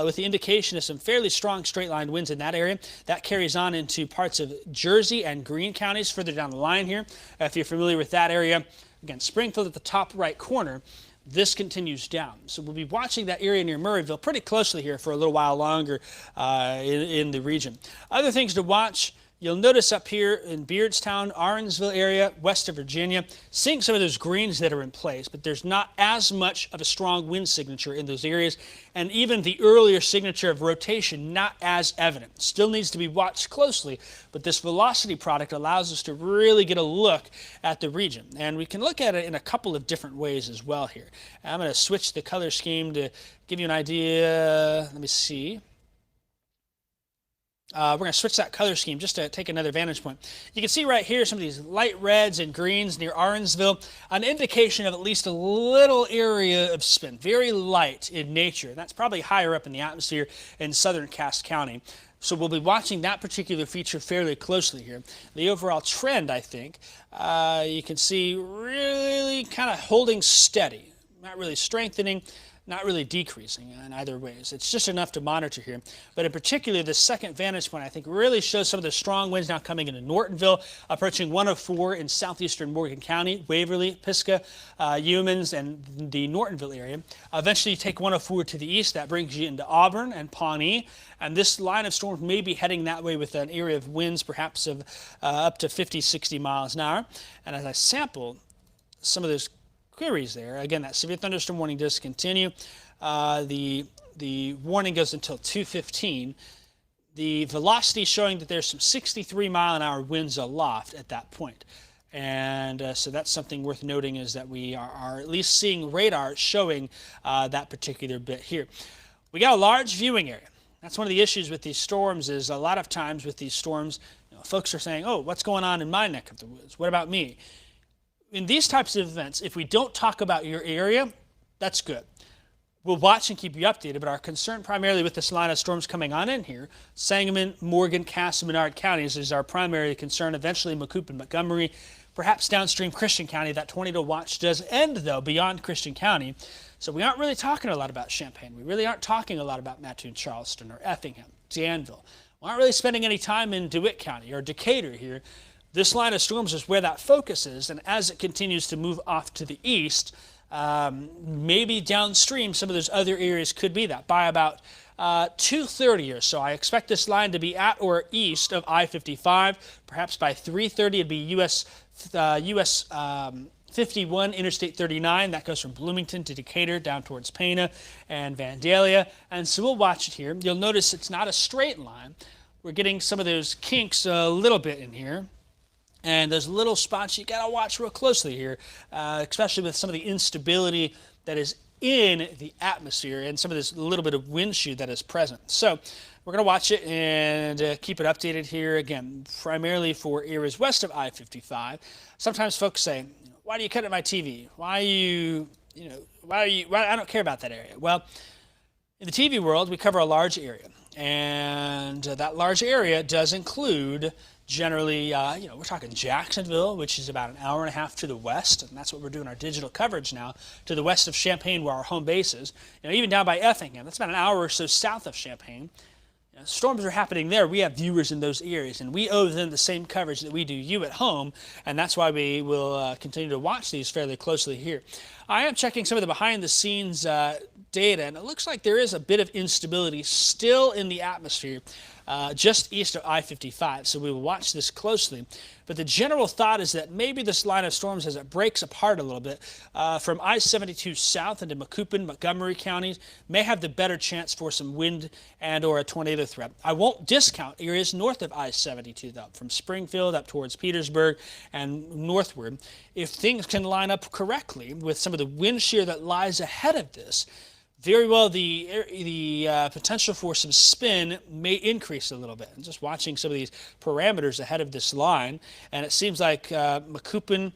with the indication of some fairly strong straight line winds in that area. That carries on into parts of Jersey and Greene counties further down the line here. If you're familiar with that area, again, Springfield at the top right corner, this continues down. So we'll be watching that area near Murrayville pretty closely here for a little while longer in the region. Other things to watch, you'll notice up here in Beardstown, Orangeville area, west of Virginia, seeing some of those greens that are in place, but there's not as much of a strong wind signature in those areas, and even the earlier signature of rotation not as evident. Still needs to be watched closely, but this velocity product allows us to really get a look at the region, and we can look at it in a couple of different ways as well here. I'm going to switch the color scheme to give you an idea. Let me see. We're going to switch that color scheme just to take another vantage point. You can see right here some of these light reds and greens near Orangeville, an indication of at least a little area of spin, very light in nature. That's probably higher up in the atmosphere in southern Cass County. So we'll be watching that particular feature fairly closely here. The overall trend, I think, you can see really kind of holding steady, not really strengthening, not really decreasing in either ways. It's just enough to monitor here. But in particular, the second vantage point, I think, really shows some of the strong winds now coming into Nortonville, approaching 104 in southeastern Morgan County, Waverly, Pisgah, Humans, and the Nortonville area. Eventually, you take 104 to the east. That brings you into Auburn and Pawnee. And this line of storms may be heading that way with an area of winds perhaps of up to 50, 60 miles an hour. And as I sample some of those queries there, again, that severe thunderstorm warning does continue. The warning goes until 2:15. The velocity showing that there's some 63 mile an hour winds aloft at that point. And so that's something worth noting, is that we are at least seeing radar showing that particular bit here. We got a large viewing area. That's one of the issues with these storms, is a lot of times with these storms, folks are saying, oh, what's going on in my neck of the woods? What about me? In these types of events, if we don't talk about your area, that's good. We'll watch and keep you updated, but our concern primarily with this line of storms coming on in here, Sangamon, Morgan, Cass, and Menard counties is our primary concern. Eventually Macoupin, Montgomery, perhaps downstream Christian County. That tornado watch does end, though, beyond Christian County. So we aren't really talking a lot about Champaign. We really aren't talking a lot about Mattoon, Charleston, or Effingham, Danville. We aren't really spending any time in DeWitt County or Decatur here. This line of storms is where that focus is, and as it continues to move off to the east, maybe downstream, some of those other areas could be that by about 2:30 or so. I expect this line to be at or east of I-55. Perhaps by 3:30 it'd be US 51, Interstate 39. That goes from Bloomington to Decatur down towards Pana and Vandalia. And so we'll watch it here. You'll notice it's not a straight line. We're getting some of those kinks a little bit in here. And those little spots you got to watch real closely here, especially with some of the instability that is in the atmosphere and some of this little bit of wind shear that is present. So we're going to watch it and keep it updated here, again, primarily for areas west of I-55. Sometimes folks say, why do you cut at my TV? Why I don't care about that area. Well, in the TV world, we cover a large area. And that large area does include generally, we're talking Jacksonville, which is about an hour and a half to the west, and that's what we're doing our digital coverage now, to the west of Champaign, where our home base is. Even down by Effingham, that's about an hour or so south of Champaign. Storms are happening there. We have viewers in those areas, and we owe them the same coverage that we do you at home, and that's why we will continue to watch these fairly closely here. I am checking some of the behind-the-scenes data, and it looks like there is a bit of instability still in the atmosphere just east of I-55, so we will watch this closely. But the general thought is that maybe this line of storms, as it breaks apart a little bit from I-72 south into Macoupin, Montgomery counties, may have the better chance for some wind and or a tornado threat. I won't discount areas north of I-72, though, from Springfield up towards Petersburg and northward. If things can line up correctly with some of the wind shear that lies ahead of this, very well the potential for some spin may increase a little bit. I'm just watching some of these parameters ahead of this line, and it seems like Macoupin,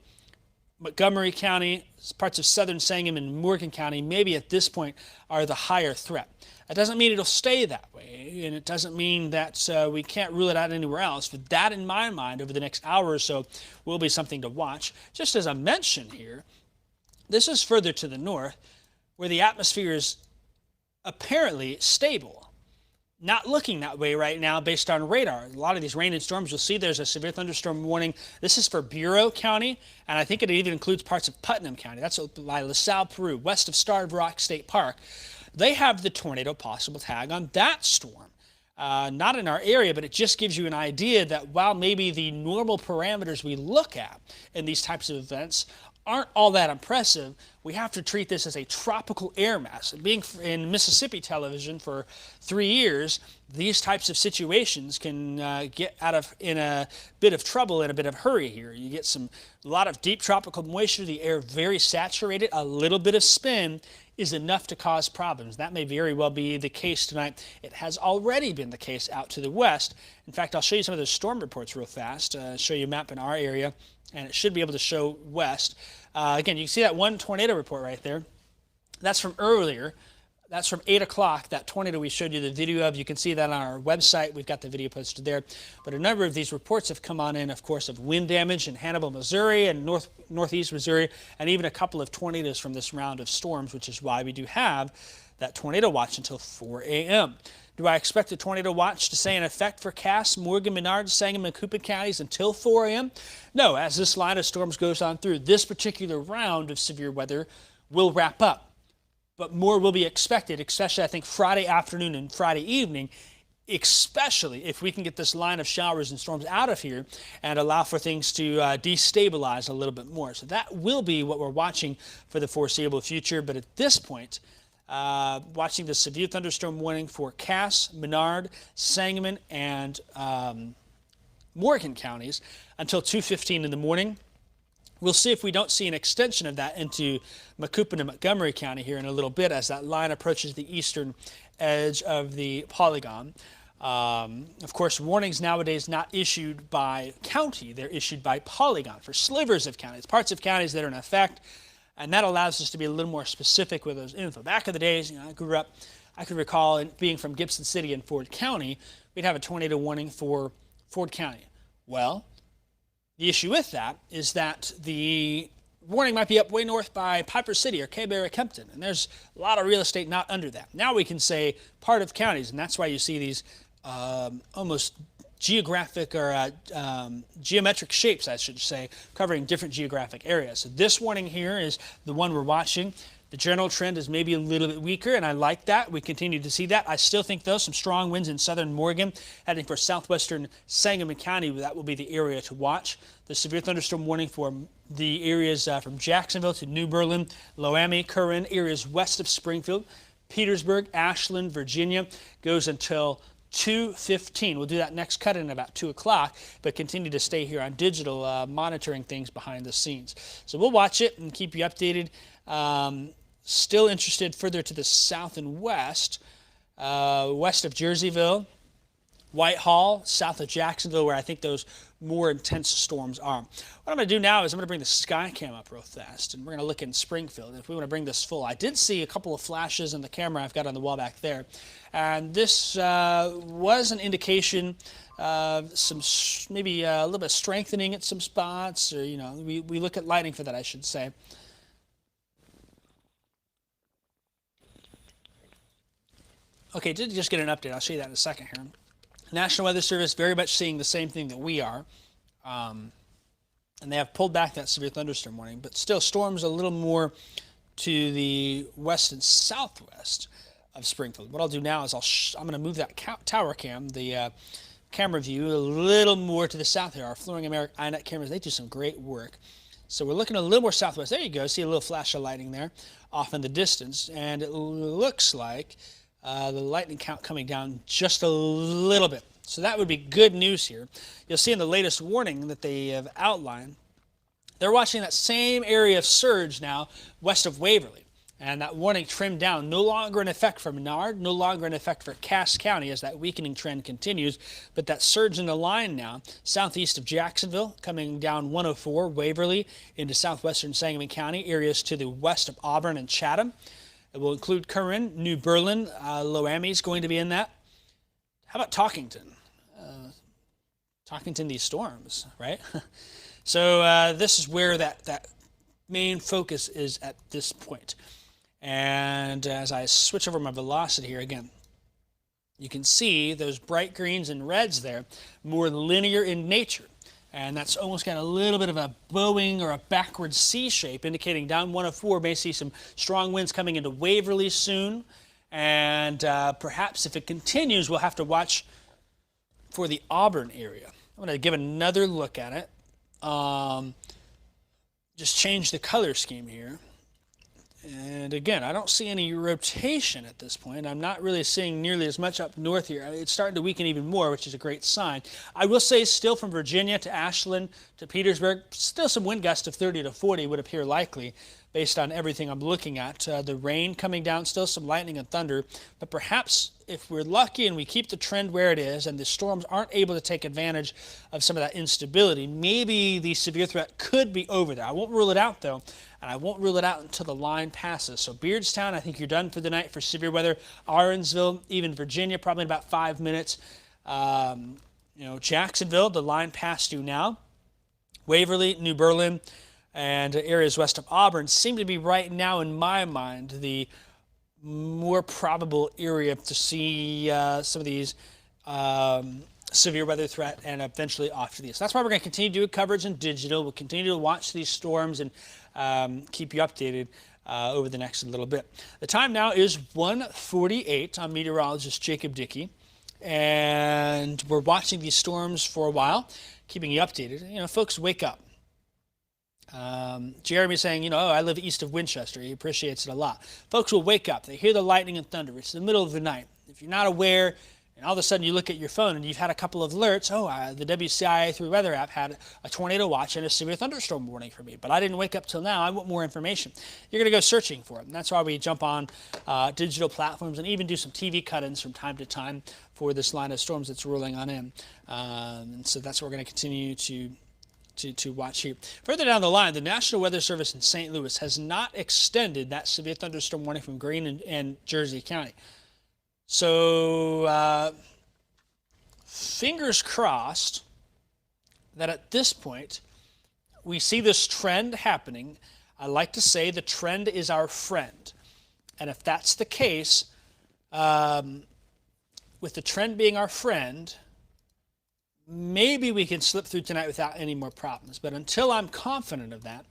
Montgomery County, parts of southern Sangamon and Morgan County maybe at this point are the higher threat. That doesn't mean it'll stay that way, and it doesn't mean that we can't rule it out anywhere else. But that, in my mind, over the next hour or so will be something to watch. Just as I mentioned here, this is further to the north, where the atmosphere is apparently stable. Not looking that way right now based on radar. A lot of these rain and storms, you'll see there's a severe thunderstorm warning. This is for Bureau County, and I think it even includes parts of Putnam County. That's by LaSalle, Peru, west of Starved Rock State Park. They have the tornado possible tag on that storm. Not in our area, but it just gives you an idea that while maybe the normal parameters we look at in these types of events aren't all that impressive, we have to treat this as a tropical air mass. And being in Mississippi television for 3 years, these types of situations can get in a bit of trouble, in a bit of hurry here. You get a lot of deep tropical moisture, the air very saturated, a little bit of spin is enough to cause problems. That may very well be the case tonight. It has already been the case out to the west. In fact, I'll show you some of those storm reports real fast, show you a map in our area, and it should be able to show west. Again, you can see that one tornado report right there. That's from earlier. That's from 8 o'clock, that tornado we showed you the video of. You can see that on our website. We've got the video posted there. But a number of these reports have come on in, of course, of wind damage in Hannibal, Missouri and northeast Missouri, and even a couple of tornadoes from this round of storms, which is why we do have that tornado watch until 4 a.m. Do I expect the tornado watch to stay in effect for Cass, Morgan, Menard, Sangamon, and Macoupin counties until 4 a.m.? No, as this line of storms goes on through, this particular round of severe weather will wrap up. But more will be expected, especially I think Friday afternoon and Friday evening, especially if we can get this line of showers and storms out of here and allow for things to destabilize a little bit more. So that will be what we're watching for the foreseeable future. But at this point, watching the severe thunderstorm warning for Cass, Menard, Sangamon, and Morgan counties until 2:15 in the morning. We'll see if we don't see an extension of that into Macoupin and Montgomery County here in a little bit as that line approaches the eastern edge of the polygon. Of course, warnings nowadays not issued by county, they're issued by polygon for slivers of counties, parts of counties that are in effect. And that allows us to be a little more specific with those info. Back in the days, I grew up, I could recall being from Gibson City in Ford County, we'd have a tornado warning for Ford County. Well, the issue with that is that the warning might be up way north by Piper City or K-Bear or Kempton, and there's a lot of real estate not under that. Now we can say part of counties, and that's why you see these almost geographic or geometric shapes, I should say, covering different geographic areas. So this warning here is the one we're watching. The general trend is maybe a little bit weaker, and I like that. We continue to see that. I still think, though, some strong winds in southern Morgan, heading for southwestern Sangamon County. That will be the area to watch. The severe thunderstorm warning for the areas from Jacksonville to New Berlin, Loami, Curran, areas west of Springfield, Petersburg, Ashland, Virginia, goes until 2:15. We'll do that next cut in about 2 o'clock, but continue to stay here on digital, monitoring things behind the scenes. So we'll watch it and keep you updated. Still interested further to the south and west, west of Jerseyville, Whitehall, south of Jacksonville, where I think those more intense storms are. What I'm going to do now is I'm going to bring the sky cam up real fast, and we're going to look in Springfield. If we want to bring this full, I did see a couple of flashes in the camera I've got on the wall back there, and this was an indication of some maybe a little bit of strengthening at some spots, or we look at lightning for that, I should say. Okay, did just get an update. I'll show you that in a second here. National Weather Service very much seeing the same thing that we are. And they have pulled back that severe thunderstorm warning, but still storms a little more to the west and southwest of Springfield. What I'll do now is I'm going to move that tower cam, the camera view, a little more to the south here. Our Flooring America iNet cameras, they do some great work. So we're looking a little more southwest. There you go. See a little flash of lightning there off in the distance. And it looks like the lightning count coming down just a little bit. So that would be good news here. You'll see in the latest warning that they have outlined, they're watching that same area of surge now west of Waverly. And that warning trimmed down, no longer in effect for Menard, no longer in effect for Cass County as that weakening trend continues. But that surge in the line now, southeast of Jacksonville, coming down 104, Waverly, into southwestern Sangamon County, areas to the west of Auburn and Chatham. It will include Curran, New Berlin, Loami is going to be in that. How about Talkington? Talkington, these storms, right? So this is where that main focus is at this point. And as I switch over my velocity here again, you can see those bright greens and reds there, more linear in nature. And that's almost got a little bit of a bowing or a backward C shape, indicating down 104 may see some strong winds coming into Waverly soon. And perhaps if it continues, we'll have to watch for the Auburn area. I'm going to give another look at it. Just change the color scheme here. And again, I don't see any rotation at this point. I'm not really seeing nearly as much up north here. It's starting to weaken even more, which is a great sign. I will say still from Virginia to Ashland to Petersburg, still some wind gusts of 30 to 40 would appear likely based on everything I'm looking at. The rain coming down, still some lightning and thunder. But perhaps if we're lucky and we keep the trend where it is and the storms aren't able to take advantage of some of that instability, maybe the severe threat could be over there. I won't rule it out, though. And I won't rule it out until the line passes. So Beardstown, I think you're done for the night for severe weather. Aaronsville, even Virginia, probably in about 5 minutes. Jacksonville, the line passed you now. Waverly, New Berlin, and areas west of Auburn seem to be right now, in my mind, the more probable area to see some of these severe weather threat and eventually off to these. That's why we're going to continue to do coverage in digital. We'll continue to watch these storms and keep you updated over the next little bit. The time now is 1:48. I'm meteorologist Jacob Dickey, and we're watching these storms for a while, keeping you updated. Folks, wake up. Jeremy saying, I live east of Winchester. He appreciates it a lot. Folks will wake up. They hear the lightning and thunder. It's the middle of the night. If you're not aware, and all of a sudden you look at your phone and you've had a couple of alerts. The WCIA 3 weather app had a tornado watch and a severe thunderstorm warning for me. But I didn't wake up till now. I want more information. You're going to go searching for it. And that's why we jump on digital platforms and even do some TV cut-ins from time to time for this line of storms that's rolling on in. And so that's what we're going to continue to to watch here. Further down the line, the National Weather Service in St. Louis has not extended that severe thunderstorm warning from Greene and Jersey County. So fingers crossed that at this point we see this trend happening. I like to say the trend is our friend. And if that's the case, with the trend being our friend, maybe we can slip through tonight without any more problems. But until I'm confident of that,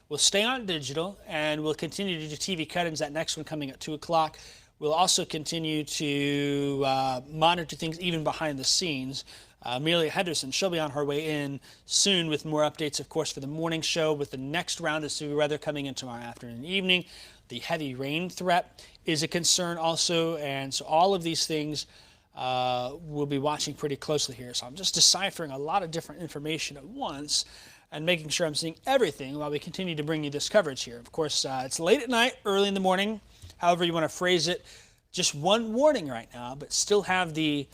we'll stay on digital and we'll continue to do TV cut-ins. That next one coming at 2 o'clock. We'll also continue to monitor things even behind the scenes. Amelia Henderson, she'll be on her way in soon with more updates, of course, for the morning show, with the next round of severe weather coming in tomorrow afternoon and evening. The heavy rain threat is a concern also, and so all of these things we'll be watching pretty closely here. So I'm just deciphering a lot of different information at once and making sure I'm seeing everything while we continue to bring you this coverage here. Of course, it's late at night, early in the morning, however you want to phrase it. Just one warning right now, but still have the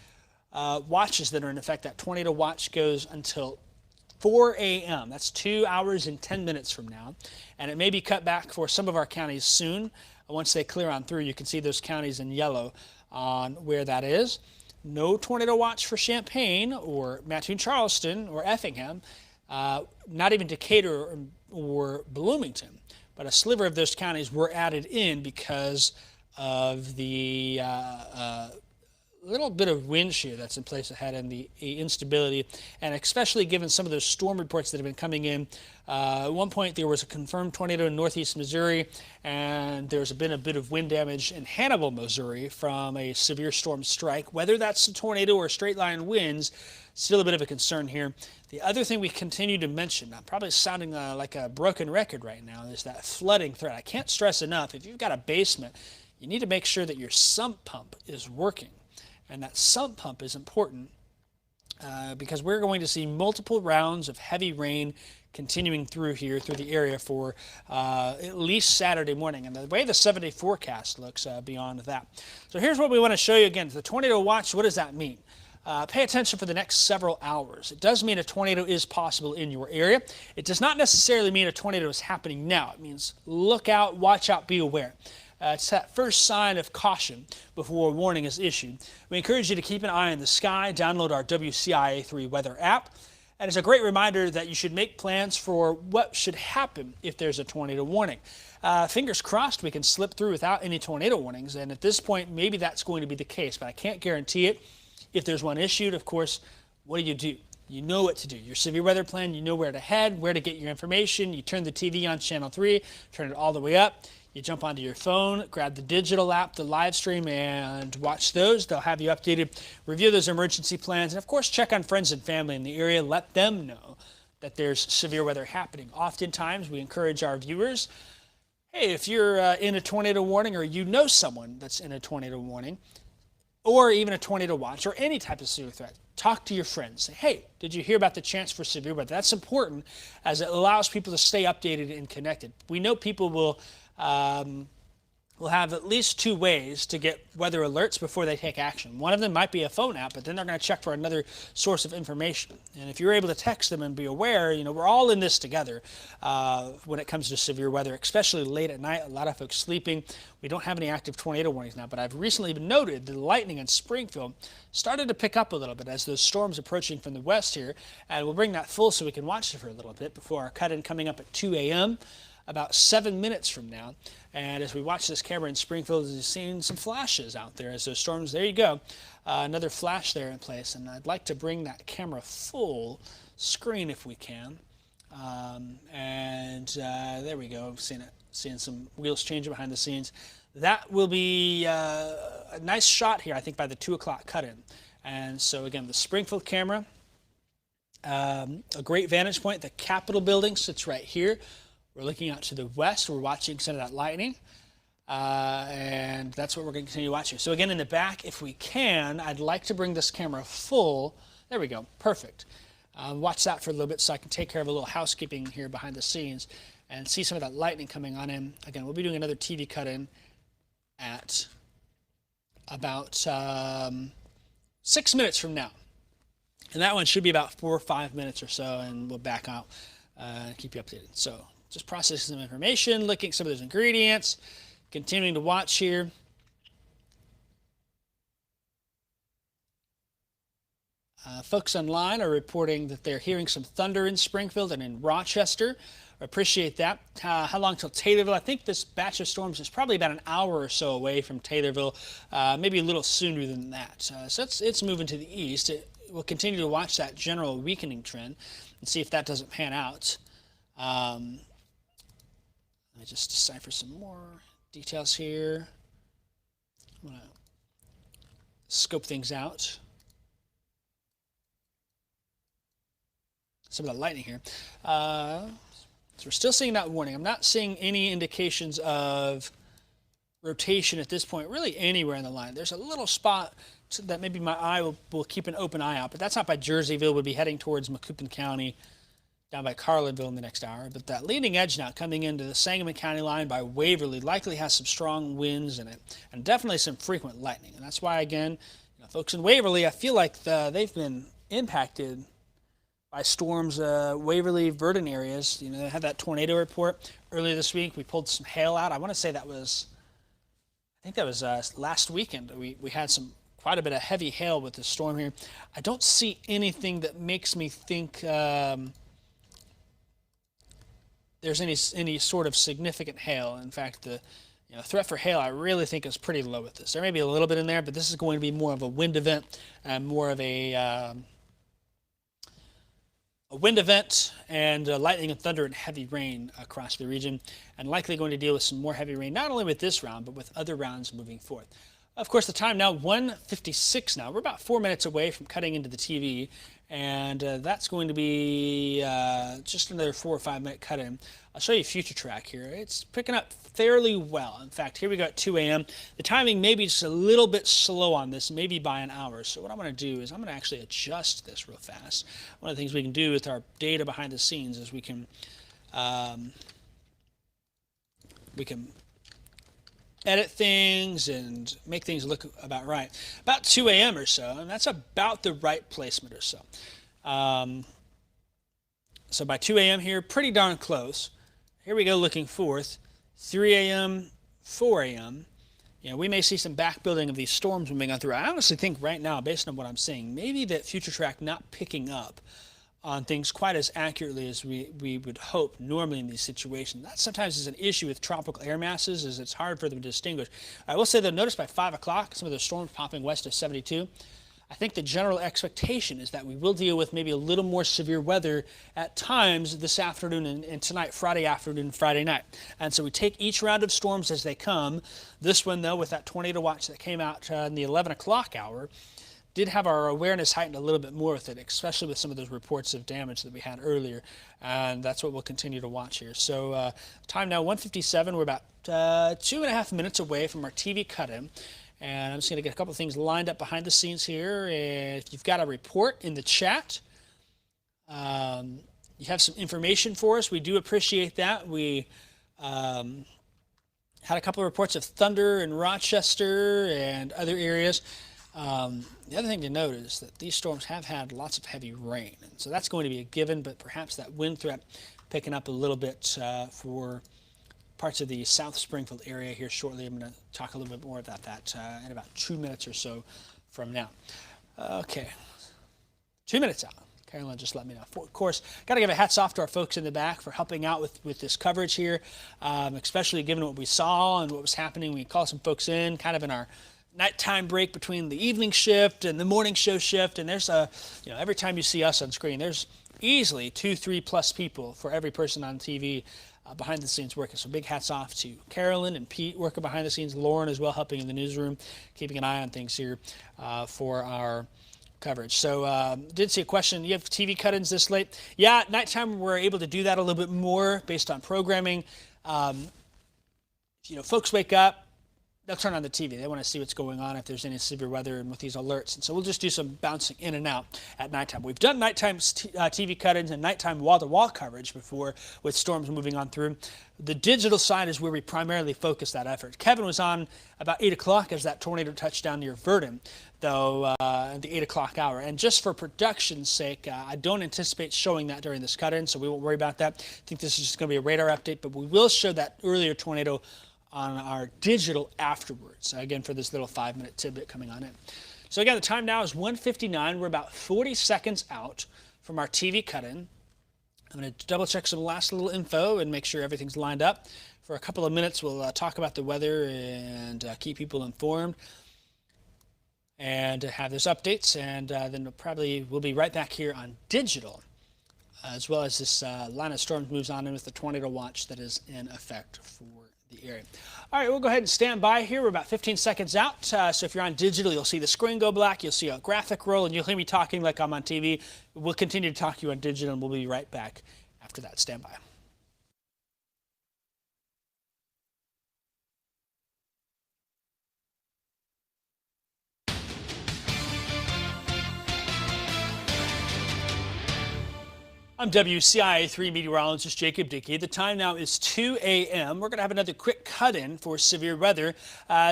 watches that are in effect. That tornado watch goes until 4 a.m. That's 2 hours and 10 minutes from now. And it may be cut back for some of our counties soon. Once they clear on through, you can see those counties in yellow on where that is. No tornado watch for Champaign or Mattoon Charleston or Effingham, not even Decatur or Bloomington. But a sliver of those counties were added in because of the little bit of wind shear that's in place ahead and the instability, and especially given some of those storm reports that have been coming in. At one point there was a confirmed tornado in northeast Missouri, and there's been a bit of wind damage in Hannibal, Missouri from a severe storm strike. Whether that's a tornado or straight line winds, still a bit of a concern here. The other thing we continue to mention, I'm probably sounding like a broken record right now, is that flooding threat. I can't stress enough, if you've got a basement, you need to make sure that your sump pump is working. And that sump pump is important because we're going to see multiple rounds of heavy rain continuing through the area for at least Saturday morning. And the way the 7-day forecast looks beyond that. So here's what we want to show you again. The tornado watch, what does that mean? Pay attention for the next several hours. It does mean a tornado is possible in your area. It does not necessarily mean a tornado is happening now. It means look out, watch out, be aware. It's that first sign of caution before a warning is issued. We encourage you to keep an eye on the sky, download our WCIA 3 weather app, and it's a great reminder that you should make plans for what should happen if there's a tornado warning. Fingers crossed we can slip through without any tornado warnings, and at this point maybe that's going to be the case, but I can't guarantee it. If there's one issued, of course, what do? You know what to do. Your severe weather plan, you know where to head, where to get your information. You turn the TV on channel 3, turn it all the way up. You jump onto your phone, grab the digital app, the live stream, and watch those. They'll have you updated. Review those emergency plans. And, of course, check on friends and family in the area. Let them know that there's severe weather happening. Oftentimes, we encourage our viewers, hey, if you're in a tornado warning or you know someone that's in a tornado warning or even a tornado watch or any type of severe threat, talk to your friends. Say, hey, did you hear about the chance for severe weather? That's important as it allows people to stay updated and connected. We know people will have at least 2 ways to get weather alerts before they take action. One of them might be a phone app, but then they're going to check for another source of information. And if you're able to text them and be aware, you know, we're all in this together when it comes to severe weather, especially late at night. A lot of folks sleeping. We don't have any active tornado warnings now, but I've recently noted the lightning in Springfield started to pick up a little bit as those storms approaching from the west here. And we'll bring that full so we can watch it for a little bit before our cut-in coming up at 2 a.m. about 7 minutes from now. And as we watch this camera in Springfield, you've seen some flashes out there as those storms. There you go. Another flash there in place. And I'd like to bring that camera full screen if we can. There we go. Seeing some wheels changing behind the scenes. That will be a nice shot here, I think, by the 2 o'clock cut-in. And so, again, the Springfield camera, a great vantage point. The Capitol building sits right here. We're looking out to the west. We're watching some of that lightning. And that's what we're going to continue watching. So again, in the back, if we can, I'd like to bring this camera full. There we go. Perfect. Watch that for a little bit so I can take care of a little housekeeping here behind the scenes and see some of that lightning coming on in. Again, we'll be doing another TV cut-in at about 6 minutes from now. And that one should be about 4 or 5 minutes or so, and we'll back out and keep you updated. So just processing some information, looking at some of those ingredients, continuing to watch here. Folks online are reporting that they're hearing some thunder in Springfield and in Rochester. I appreciate that. How long till Taylorville? I think this batch of storms is probably about an hour or so away from Taylorville, maybe a little sooner than that. So it's moving to the east. We'll continue to watch that general weakening trend and see if that doesn't pan out. Let me just decipher some more details here. I'm going to scope things out. Some of the lightning here. So we're still seeing that warning. I'm not seeing any indications of rotation at this point, really anywhere in the line. There's a little spot that maybe my eye will keep an open eye out, but that's not by Jerseyville. We'll be heading towards Macoupin County, down by Carlinville in the next hour. But that leading edge now coming into the Sangamon County line by Waverly likely has some strong winds in it, and definitely some frequent lightning. And that's why, again, folks in Waverly, I feel like they've been impacted by storms, Waverly, Verdon areas. They had that tornado report earlier this week. We pulled some hail out. I want to say that was, last weekend. We had quite a bit of heavy hail with the storm here. I don't see anything that makes me think there's any sort of significant hail. In fact, the threat for hail I really think is pretty low with this. There may be a little bit in there, but this is going to be more of a wind event and more of a wind event and lightning and thunder and heavy rain across the region, and likely going to deal with some more heavy rain, not only with this round, but with other rounds moving forward. Of course, the time now, 1:56 now. We're about 4 minutes away from cutting into the TV, and that's going to be just another 4 or 5 minute cut in. I'll show you future track here. It's picking up fairly well. In fact, here we go at 2 a.m. The timing may be just a little bit slow on this, maybe by an hour. So what I'm going to do is I'm going to actually adjust this real fast. One of the things we can do with our data behind the scenes is we can edit things and make things look about right. About 2 a.m. or so, and that's about the right placement or so. So by 2 a.m. here, pretty darn close. Here we go looking forth, 3 a.m., 4 a.m. We may see some back building of these storms moving on through. I honestly think right now, based on what I'm seeing, maybe that future track not picking up on things quite as accurately as we would hope normally in these situations. That sometimes is an issue with tropical air masses, is it's hard for them to distinguish. I will say that notice by 5 o'clock, some of the storms popping west of 72. I think the general expectation is that we will deal with maybe a little more severe weather at times this afternoon and tonight, Friday afternoon, Friday night. And so we take each round of storms as they come. This one, though, with that tornado watch that came out in the 11 o'clock hour, did have our awareness heightened a little bit more with it, especially with some of those reports of damage that we had earlier. And that's what we'll continue to watch here. So time now 1:57. We're about 2.5 minutes away from our TV cut-in. And I'm just going to get a couple of things lined up behind the scenes here. If you've got a report in the chat, you have some information for us, we do appreciate that. We had a couple of reports of thunder in Rochester and other areas. The other thing to note is that these storms have had lots of heavy rain. And so that's going to be a given, but perhaps that wind threat picking up a little bit for parts of the South Springfield area here shortly. I'm going to talk a little bit more about that in about 2 minutes or so from now. Okay, 2 minutes out. Carolyn just let me know. Of course, got to give a hats off to our folks in the back for helping out with this coverage here, especially given what we saw and what was happening. We called some folks in kind of in our nighttime break between the evening shift and the morning show shift. And there's every time you see us on screen, there's easily 2-3 plus people for every person on TV behind the scenes working. So big hats off to Carolyn and Pete working behind the scenes, Lauren as well helping in the newsroom, keeping an eye on things here for our coverage. So did see a question, you have TV cut-ins this late? Yeah, at nighttime we're able to do that a little bit more based on programming. Folks wake up, they'll turn on the TV. They want to see what's going on, if there's any severe weather and with these alerts. And so we'll just do some bouncing in and out at nighttime. We've done nighttime TV cut-ins and nighttime wall-to-wall coverage before with storms moving on through. The digital side is where we primarily focus that effort. Kevin was on about 8 o'clock as that tornado touched down near Verdon, though, at the 8 o'clock hour. And just for production's sake, I don't anticipate showing that during this cut-in, so we won't worry about that. I think this is just going to be a radar update, but we will show that earlier tornado on our digital afterwards, again, for this little 5-minute tidbit coming on in. So again, the time now is 1:59. We're about 40 seconds out from our TV cut-in. I'm going to double check some last little info and make sure everything's lined up. For a couple of minutes, we'll talk about the weather and keep people informed and have those updates. And then we'll be right back here on digital, as well as this line of storms moves on in with the tornado watch that is in effect for the area. All right, we'll go ahead and stand by here. We're about 15 seconds out. So if you're on digital, you'll see the screen go black. You'll see a graphic roll, and you'll hear me talking like I'm on TV. We'll continue to talk to you on digital, and we'll be right back after that. Stand by. I'm WCIA 3 Meteorologist Jacob Dickey. The time now is 2 a.m. We're going to have another quick cut-in for severe weather.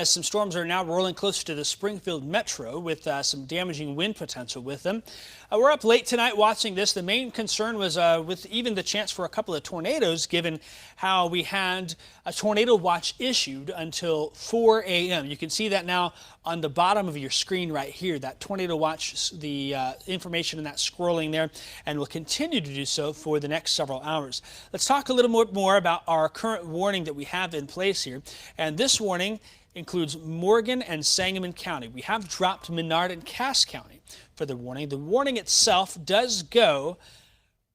Some storms are now rolling closer to the Springfield metro with some damaging wind potential with them. We're up late tonight watching this. The main concern was with even the chance for a couple of tornadoes, given how we had a tornado watch issued until 4 a.m. You can see that now on the bottom of your screen right here, that tornado watch, the information in that scrolling there, and will continue to do so for the next several hours. Let's talk a little more about our current warning that we have in place here. And this warning includes Morgan and Sangamon County. We have dropped Menard and Cass County for the warning. The warning itself does go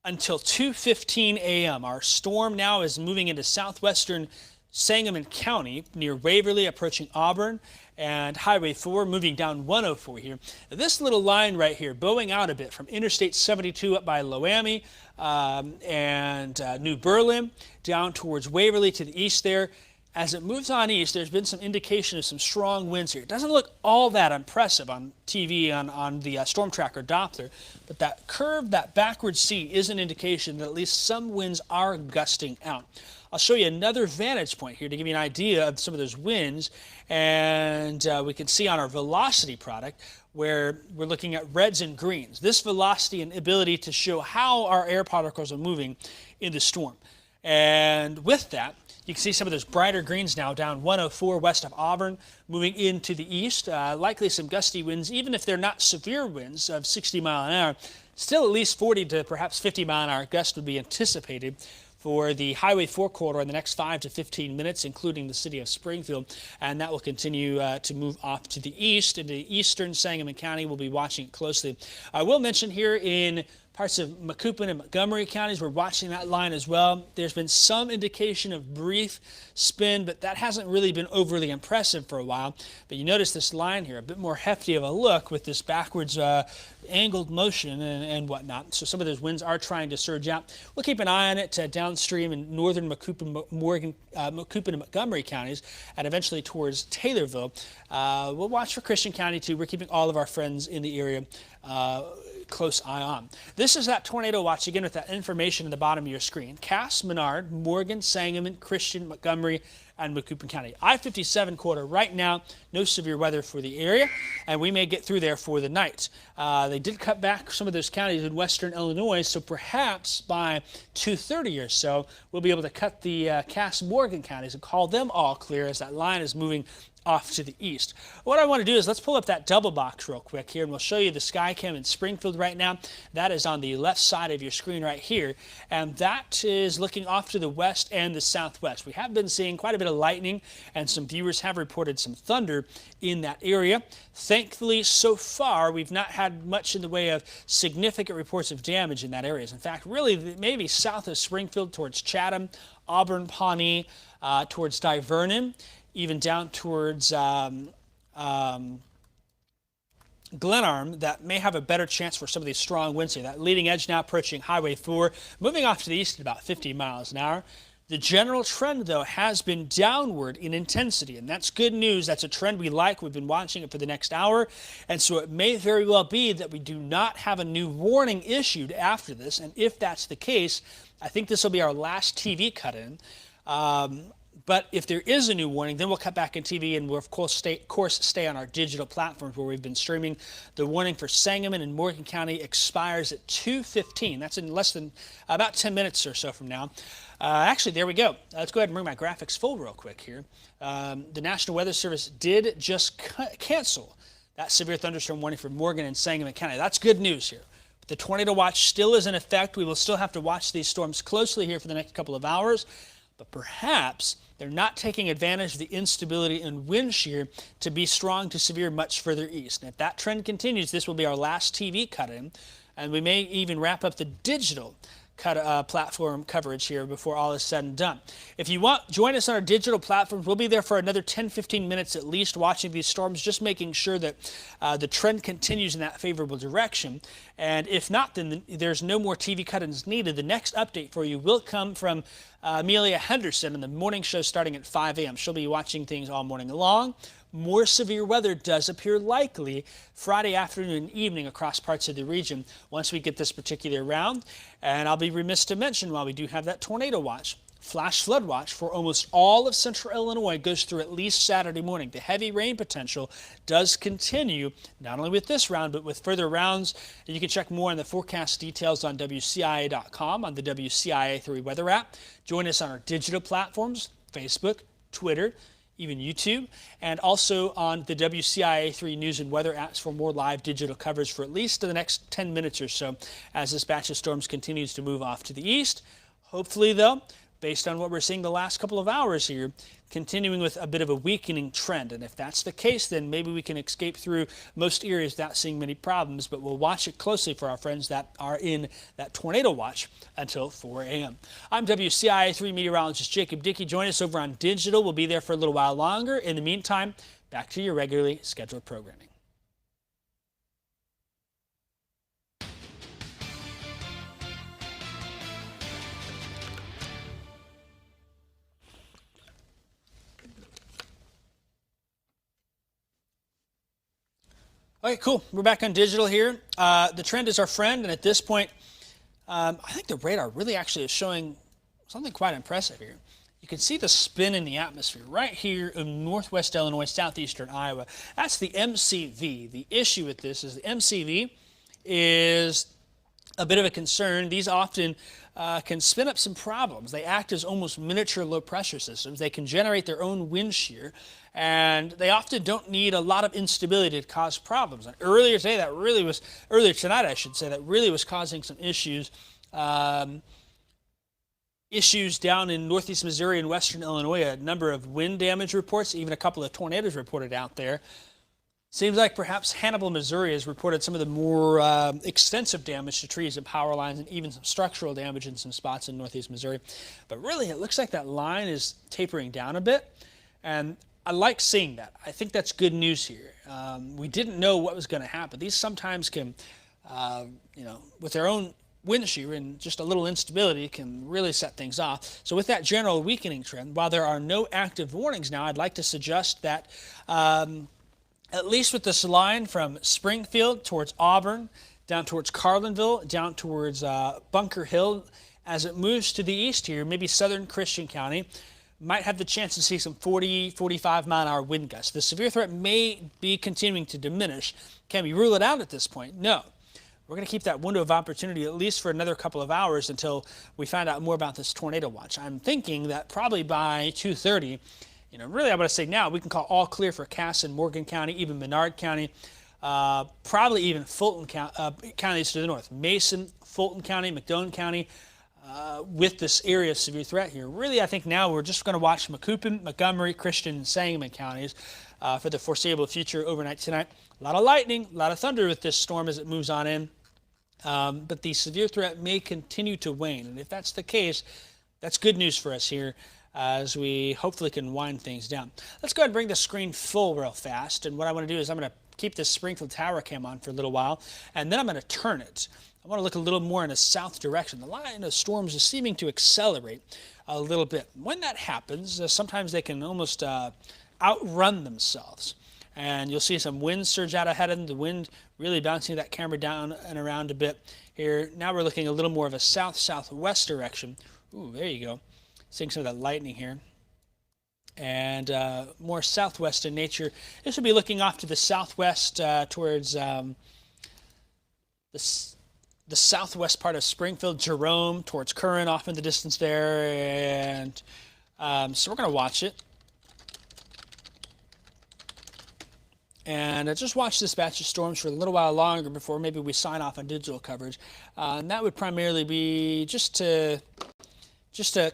until 2:15 a.m. Our storm now is moving into southwestern Sangamon County near Waverly, approaching Auburn, and Highway 4 moving down 104 here. This little line right here, bowing out a bit from Interstate 72 up by Loami and New Berlin down towards Waverly to the east there. As it moves on east, there's been some indication of some strong winds here. It doesn't look all that impressive on TV on the Storm Tracker Doppler, but that curve, that backward C, is an indication that at least some winds are gusting out. I'll show you another vantage point here to give you an idea of some of those winds, and we can see on our velocity product where we're looking at reds and greens. This velocity and ability to show how our air particles are moving in the storm. And with that, you can see some of those brighter greens now down 104 west of Auburn, moving into the east. Likely some gusty winds, even if they're not severe winds of 60 mile an hour, still at least 40 to perhaps 50 mile an hour gusts would be anticipated for the Highway 4 corridor in the next 5 to 15 minutes, including the city of Springfield. And that will continue to move off to the east. Into eastern Sangamon County, we'll be watching it closely. I will mention here in parts of Macoupin and Montgomery counties, we're watching that line as well. There's been some indication of brief spin, but that hasn't really been overly impressive for a while. But you notice this line here, a bit more hefty of a look with this backwards angled motion and whatnot. So some of those winds are trying to surge out. We'll keep an eye on it downstream in northern Macoupin and Montgomery counties and eventually towards Taylorville. We'll watch for Christian County too. We're keeping all of our friends in the area close eye on. This is that tornado watch again with that information at the bottom of your screen. Cass, Menard, Morgan, Sangamon, Christian, Montgomery, and Macoupin County. I-57 corridor right now, no severe weather for the area, and we may get through there for the night. They did cut back some of those counties in western Illinois, so perhaps by 2:30 or so, we'll be able to cut the Cass, Morgan counties and call them all clear as that line is moving off to the east. What I want to do is let's pull up that double box real quick here, and we'll show you the Skycam in Springfield right now. That is on the left side of your screen right here, and that is looking off to the west and the southwest. We have been seeing quite a bit of lightning, and some viewers have reported some thunder in that area. Thankfully, so far, we've not had much in the way of significant reports of damage in that area. In fact, really, maybe south of Springfield towards Chatham, Auburn, Pawnee, towards Divernon, even down towards Glenarm, that may have a better chance for some of these strong winds here. That leading edge now approaching Highway 4, moving off to the east at about 50 miles an hour. The general trend, though, has been downward in intensity, and that's good news. That's a trend we like. We've been watching it for the next hour, and so it may very well be that we do not have a new warning issued after this, and if that's the case, I think this will be our last TV cut-in. But if there is a new warning, then we'll cut back in TV, and we'll, of course, stay on our digital platforms where we've been streaming. The warning for Sangamon and Morgan County expires at 2:15. That's in less than about 10 minutes or so from now. Actually, there we go. Let's go ahead and bring my graphics full real quick here. The National Weather Service did just cancel that severe thunderstorm warning for Morgan and Sangamon County. That's good news here. But the tornado watch still is in effect. We will still have to watch these storms closely here for the next couple of hours. But perhaps they're not taking advantage of the instability and wind shear to be strong to severe much further east. And if that trend continues, this will be our last TV cut-in, and we may even wrap up the digital platform coverage here before all is said and done. If you want, join us on our digital platforms. We'll be there for another 10-15 minutes at least watching these storms, just making sure that the trend continues in that favorable direction. And if not, then there's no more TV cut-ins needed. The next update for you will come from Amelia Henderson in the morning show starting at 5 a.m. She'll be watching things all morning long. More severe weather does appear likely Friday afternoon and evening across parts of the region once we get this particular round. And I'll be remiss to mention, while we do have that tornado watch, flash flood watch for almost all of central Illinois goes through at least Saturday morning. The heavy rain potential does continue, not only with this round, but with further rounds. And you can check more on the forecast details on WCIA.com, on the WCIA 3 weather app. Join us on our digital platforms, Facebook, Twitter, even YouTube, and also on the WCIA 3 news and weather apps for more live digital coverage for at least the next 10 minutes or so as this batch of storms continues to move off to the east. Hopefully, though, based on what we're seeing the last couple of hours here, continuing with a bit of a weakening trend. And if that's the case, then maybe we can escape through most areas without seeing many problems. But we'll watch it closely for our friends that are in that tornado watch until 4 a.m. I'm WCIA 3 meteorologist Jacob Dickey. Join us over on digital. We'll be there for a little while longer. In the meantime, back to your regularly scheduled programming. Okay, cool. We're back on digital here. The trend is our friend, and at this point, I think the radar really actually is showing something quite impressive here. You can see the spin in the atmosphere right here in northwest Illinois, southeastern Iowa. That's the MCV. The issue with this is the MCV is a bit of a concern. These often can spin up some problems. They act as almost miniature low-pressure systems. They can generate their own wind shear, and they often don't need a lot of instability to cause problems. And earlier tonight, I should say, that really was causing some issues. Issues down in northeast Missouri and western Illinois. A number of wind damage reports, even a couple of tornadoes reported out there. Seems like perhaps Hannibal, Missouri has reported some of the more extensive damage to trees and power lines, and even some structural damage in some spots in northeast Missouri. But really, it looks like that line is tapering down a bit, and I like seeing that. I think that's good news here. We didn't know what was going to happen. These sometimes can, with their own wind shear and just a little instability can really set things off. So with that general weakening trend, while there are no active warnings now, I'd like to suggest that at least with this line from Springfield towards Auburn, down towards Carlinville, down towards Bunker Hill, as it moves to the east here, maybe southern Christian County, might have the chance to see some 40, 45-mile-an-hour wind gusts. The severe threat may be continuing to diminish. Can we rule it out at this point? No. We're going to keep that window of opportunity at least for another couple of hours until we find out more about this tornado watch. I'm thinking that probably by 2:30, really I want to say now, we can call all clear for Cass and Morgan County, even Menard County, probably even Fulton counties to the north. Mason, Fulton County, McDonough County, with this area of severe threat here. Really, I think now we're just going to watch Macoupin, Montgomery, Christian, and Sangamon counties for the foreseeable future overnight tonight. A lot of lightning, a lot of thunder with this storm as it moves on in. But the severe threat may continue to wane. And if that's the case, that's good news for us here as we hopefully can wind things down. Let's go ahead and bring the screen full real fast. And what I want to do is I'm going to keep this Springfield Tower cam on for a little while, and then I'm going to turn it. I want to look a little more in a south direction. The line of storms is seeming to accelerate a little bit. When that happens, sometimes they can almost outrun themselves. And you'll see some wind surge out ahead of them, the wind really bouncing that camera down and around a bit here. Now we're looking a little more of a south-southwest direction. Ooh, there you go. Seeing some of that lightning here. And more southwest in nature. This will be looking off to the southwest towards the southwest part of Springfield, Jerome, towards Curran off in the distance there. And so we're going to watch it. And just watch this batch of storms for a little while longer before maybe we sign off on digital coverage. And that would primarily be just to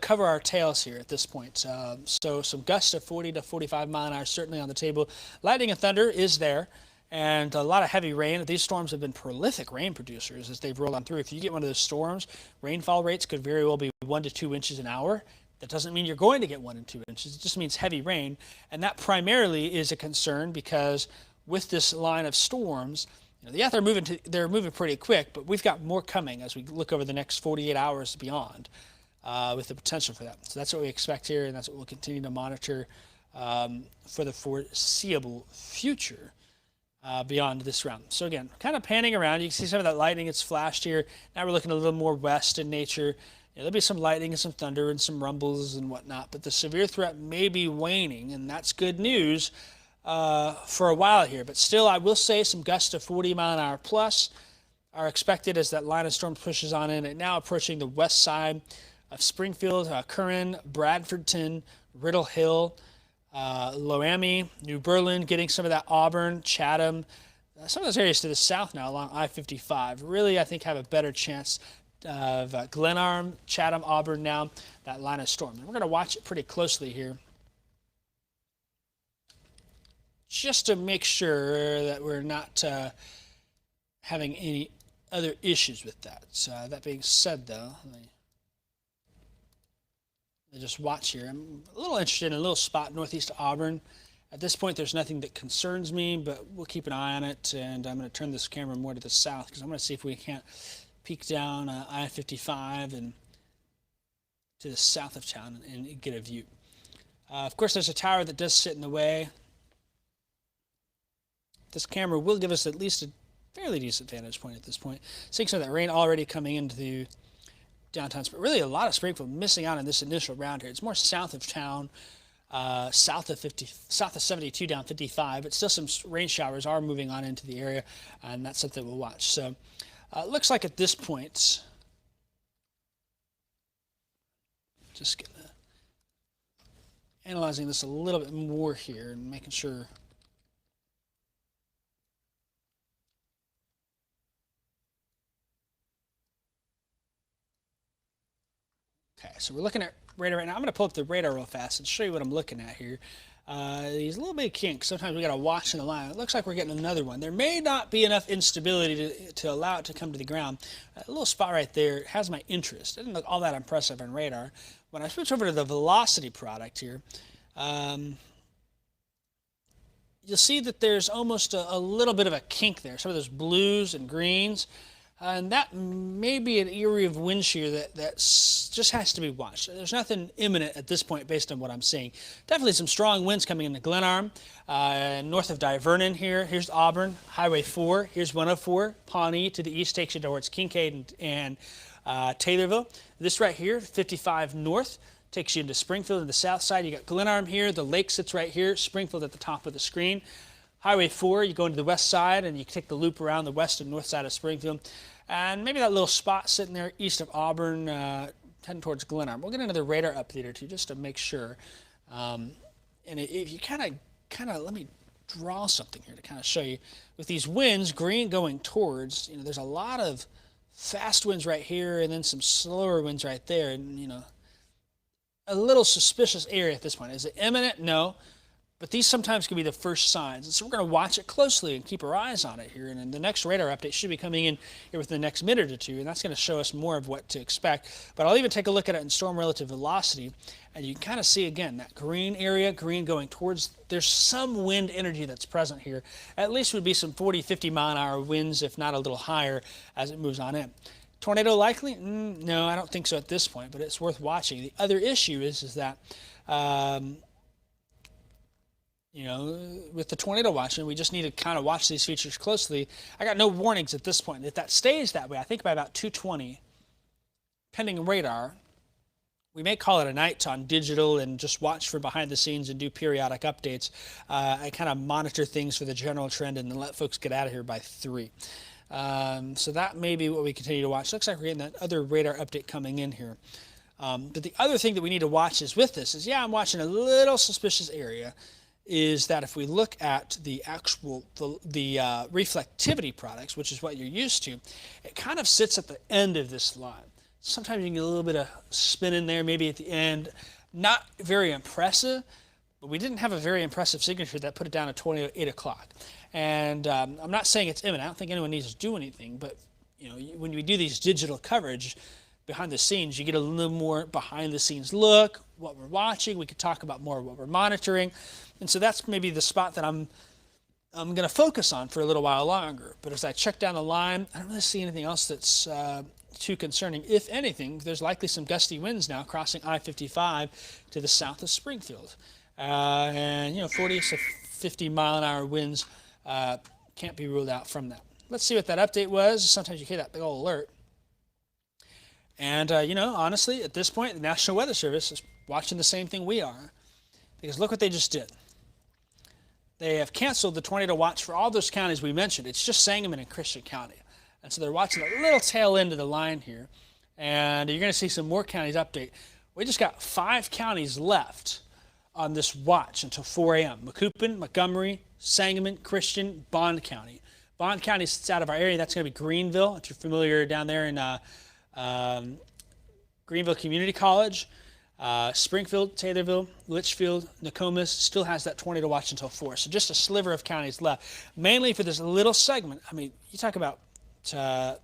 cover our tails here at this point. So some gusts of 40 to 45 mile an hour certainly on the table. Lightning and thunder is there, and a lot of heavy rain. These storms have been prolific rain producers as they've rolled on through. If you get one of those storms, rainfall rates could very well be 1 to 2 inches an hour. That doesn't mean you're going to get 1 and 2 inches. It just means heavy rain, and that primarily is a concern because with this line of storms, yeah, they're moving pretty quick, but we've got more coming as we look over the next 48 hours beyond. With the potential for that. So that's what we expect here, and that's what we'll continue to monitor for the foreseeable future beyond this round. So again, kind of panning around. You can see some of that lightning that's flashed here. Now we're looking a little more west in nature. There'll be some lightning and some thunder and some rumbles and whatnot, but the severe threat may be waning, and that's good news for a while here. But still, I will say some gusts of 40 mile an hour plus are expected as that line of storms pushes on in, and now approaching the west side of Springfield, Curran, Bradfordton, Riddle Hill, Loami, New Berlin, getting some of that Auburn, Chatham, some of those areas to the south now along I-55 really, I think, have a better chance of Glenarm, Chatham, Auburn now, that line of storm. And we're going to watch it pretty closely here just to make sure that we're not having any other issues with that. So that being said, though, just watch here. I'm a little interested in a little spot northeast of Auburn. At this point, there's nothing that concerns me, but we'll keep an eye on it. And I'm going to turn this camera more to the south because I'm going to see if we can't peek down I-55 and to the south of town and get a view. Of course, there's a tower that does sit in the way. This camera will give us at least a fairly decent vantage point at this point. Seeing some of that rain already coming into downtown, but really a lot of Springfield missing out on this initial round here. It's more south of town, south of 72 down 55, but still some rain showers are moving on into the area, and that's something we'll watch. So it looks like at this point, just analyzing this a little bit more here and making sure. Okay, so we're looking at radar right now. I'm going to pull up the radar real fast and show you what I'm looking at here. These little bit of kinks. Sometimes we got to watch in the line. It looks like we're getting another one. There may not be enough instability to allow it to come to the ground. A little spot right there has my interest. It doesn't look all that impressive on radar. When I switch over to the velocity product here, you'll see that there's almost a little bit of a kink there. Some of those blues and greens. And that may be an area of wind shear that just has to be watched. There's nothing imminent at this point based on what I'm seeing. Definitely some strong winds coming into Glenarm, north of Divernon here. Here's Auburn, Highway 4. Here's 104. Pawnee to the east takes you towards Kincaid and Taylorville. This right here, 55 north, takes you into Springfield. On the south side, you got Glenarm here. The lake sits right here. Springfield at the top of the screen. Highway 4, you go into the west side, and you take the loop around the west and north side of Springfield. And maybe that little spot sitting there east of Auburn, heading towards Glenarm. We'll get another radar update or two just to make sure. And if you kind of, let me draw something here to kind of show you. With these winds, green going towards, there's a lot of fast winds right here and then some slower winds right there. And, a little suspicious area at this point. Is it imminent? No. But these sometimes can be the first signs. And so we're going to watch it closely and keep our eyes on it here. And then the next radar update should be coming in here within the next minute or two. And that's going to show us more of what to expect. But I'll even take a look at it in storm relative velocity And you can kind of see again that green area, green going towards, there's some wind energy that's present here. At least would be some 40, 50 mile an hour winds, if not a little higher as it moves on in. Tornado likely? No, I don't think so at this point, but it's worth watching. The other issue is that, you know, with the tornado watching, we just need to kind of watch these features closely. I got no warnings at this point. If that stays that way, I think by about 2:20, pending radar, we may call it a night on digital and just watch for behind the scenes and do periodic updates. I kind of monitor things for the general trend and then let folks get out of here by 3. So that may be what we continue to watch. Looks like we're getting that other radar update coming in here. But the other thing that we need to watch is with this is, yeah, I'm watching a little suspicious area, is that if we look at the actual, the reflectivity products, which is what you're used to, it kind of sits at the end of this line. Sometimes you can get a little bit of spin in there, maybe at the end. Not very impressive, but we didn't have a very impressive signature that put it down at 8 o'clock. And I'm not saying it's imminent. I don't think anyone needs to do anything, but you know, when we do these digital coverage behind the scenes, you get a little more behind the scenes look, what we're watching. We could talk about more of what we're monitoring. And so that's maybe the spot that I'm going to focus on for a little while longer. But as I check down the line, I don't really see anything else that's too concerning. If anything, there's likely some gusty winds now crossing I-55 to the south of Springfield. And, you know, 40 to 50 mile an hour winds can't be ruled out from that. Let's see what that update was. Sometimes you hear that big old alert. And, you know, honestly, at this point, the National Weather Service is watching the same thing we are. Because look what they just did. They have canceled the tornado watch for all those counties we mentioned. It's just Sangamon and Christian County. And so they're watching a little tail end of the line here. And you're going to see some more counties update. We just got 5 counties left on this watch until 4 a.m. Macoupin, Montgomery, Sangamon, Christian, Bond County. Bond County sits out of our area. That's going to be Greenville, if you're familiar down there in Greenville Community College. Springfield, Taylorville, Litchfield, Nokomis still has that tornado watch until 4. So just a sliver of counties left, mainly for this little segment. I mean, you talk about, let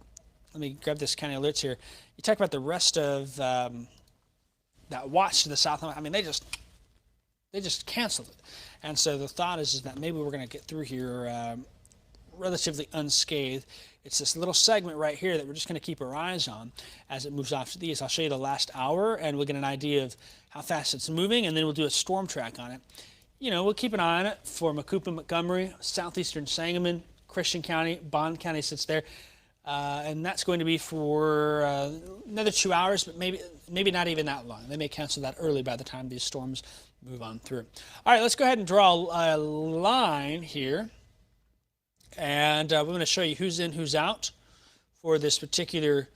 me grab this county alerts here. You talk about the rest of that watch to the south. I mean, they just canceled it. And so the thought is that maybe we're going to get through here relatively unscathed. It's this little segment right here that we're just going to keep our eyes on as it moves off to the east. I'll show you the last hour, and we'll get an idea of how fast it's moving, and then we'll do a storm track on it. You know, we'll keep an eye on it for Macoupin, Montgomery, southeastern Sangamon, Christian County, Bond County sits there. And that's going to be for another 2 hours, but maybe not even that long. They may cancel that early by the time these storms move on through. All right, let's go ahead and draw a line here. And we're going to show you who's in, who's out for this particular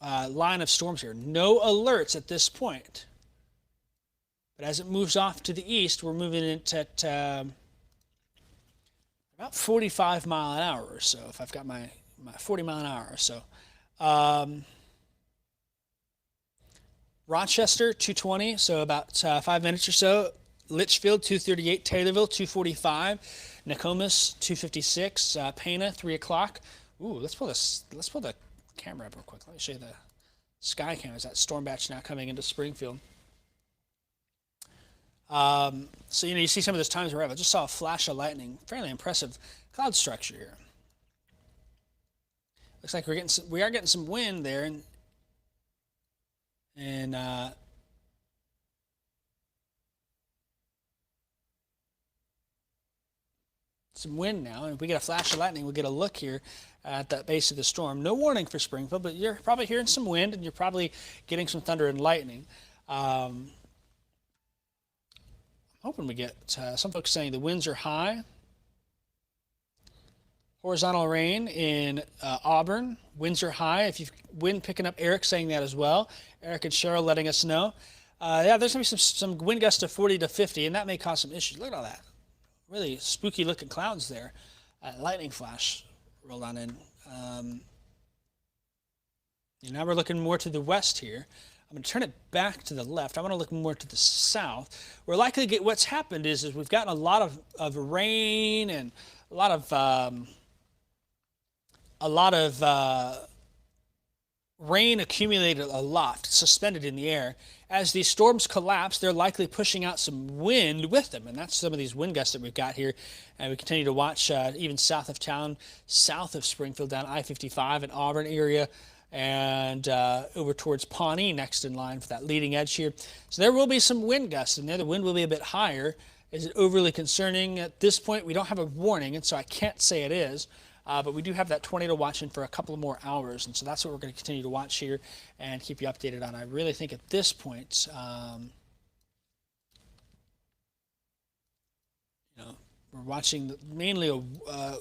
line of storms here. No alerts at this point. But as it moves off to the east, we're moving it at about 45 mile an hour or so, if I've got my 40 mile an hour or so. Rochester, 220, so about 5 minutes or so. Litchfield, 238. Taylorville, 245. Nokomis, 256. Pana, 3 o'clock. Ooh, let's pull the camera up real quick. Let me show you the sky cameras. That storm batch now coming into Springfield. So, you know, you see some of those times where I just saw a flash of lightning. Fairly impressive cloud structure here. Looks like we are getting some wind there, and some wind now. And if we get a flash of lightning, we'll get a look here at that base of the storm. No warning for Springfield, but you're probably hearing some wind, and you're probably getting some thunder and lightning. Hoping we get some folks saying the winds are high. Horizontal rain in Auburn. Winds are high. If you've wind picking up, Eric saying that as well. Eric and Cheryl letting us know. Yeah, there's going to be some wind gusts of 40 to 50, and that may cause some issues. Look at all that. Really spooky looking clouds there. Lightning flash rolled on in. And now we're looking more to the west here. I'm going to turn it back to the left. I want to look more to the south. We're likely to get, what's happened is we've gotten a lot of rain and a lot of rain accumulated aloft, suspended in the air. As these storms collapse, they're likely pushing out some wind with them, and that's some of these wind gusts that we've got here. And we continue to watch even south of town, south of Springfield, down I-55 and Auburn area, and over towards Pawnee next in line for that leading edge here. So there will be some wind gusts in there. The wind will be a bit higher. Is it overly concerning at this point? We don't have a warning, and so I can't say it is. But we do have that tornado watching for a couple of more hours, and so that's what we're going to continue to watch here and keep you updated on. I really think at this point, we're watching mainly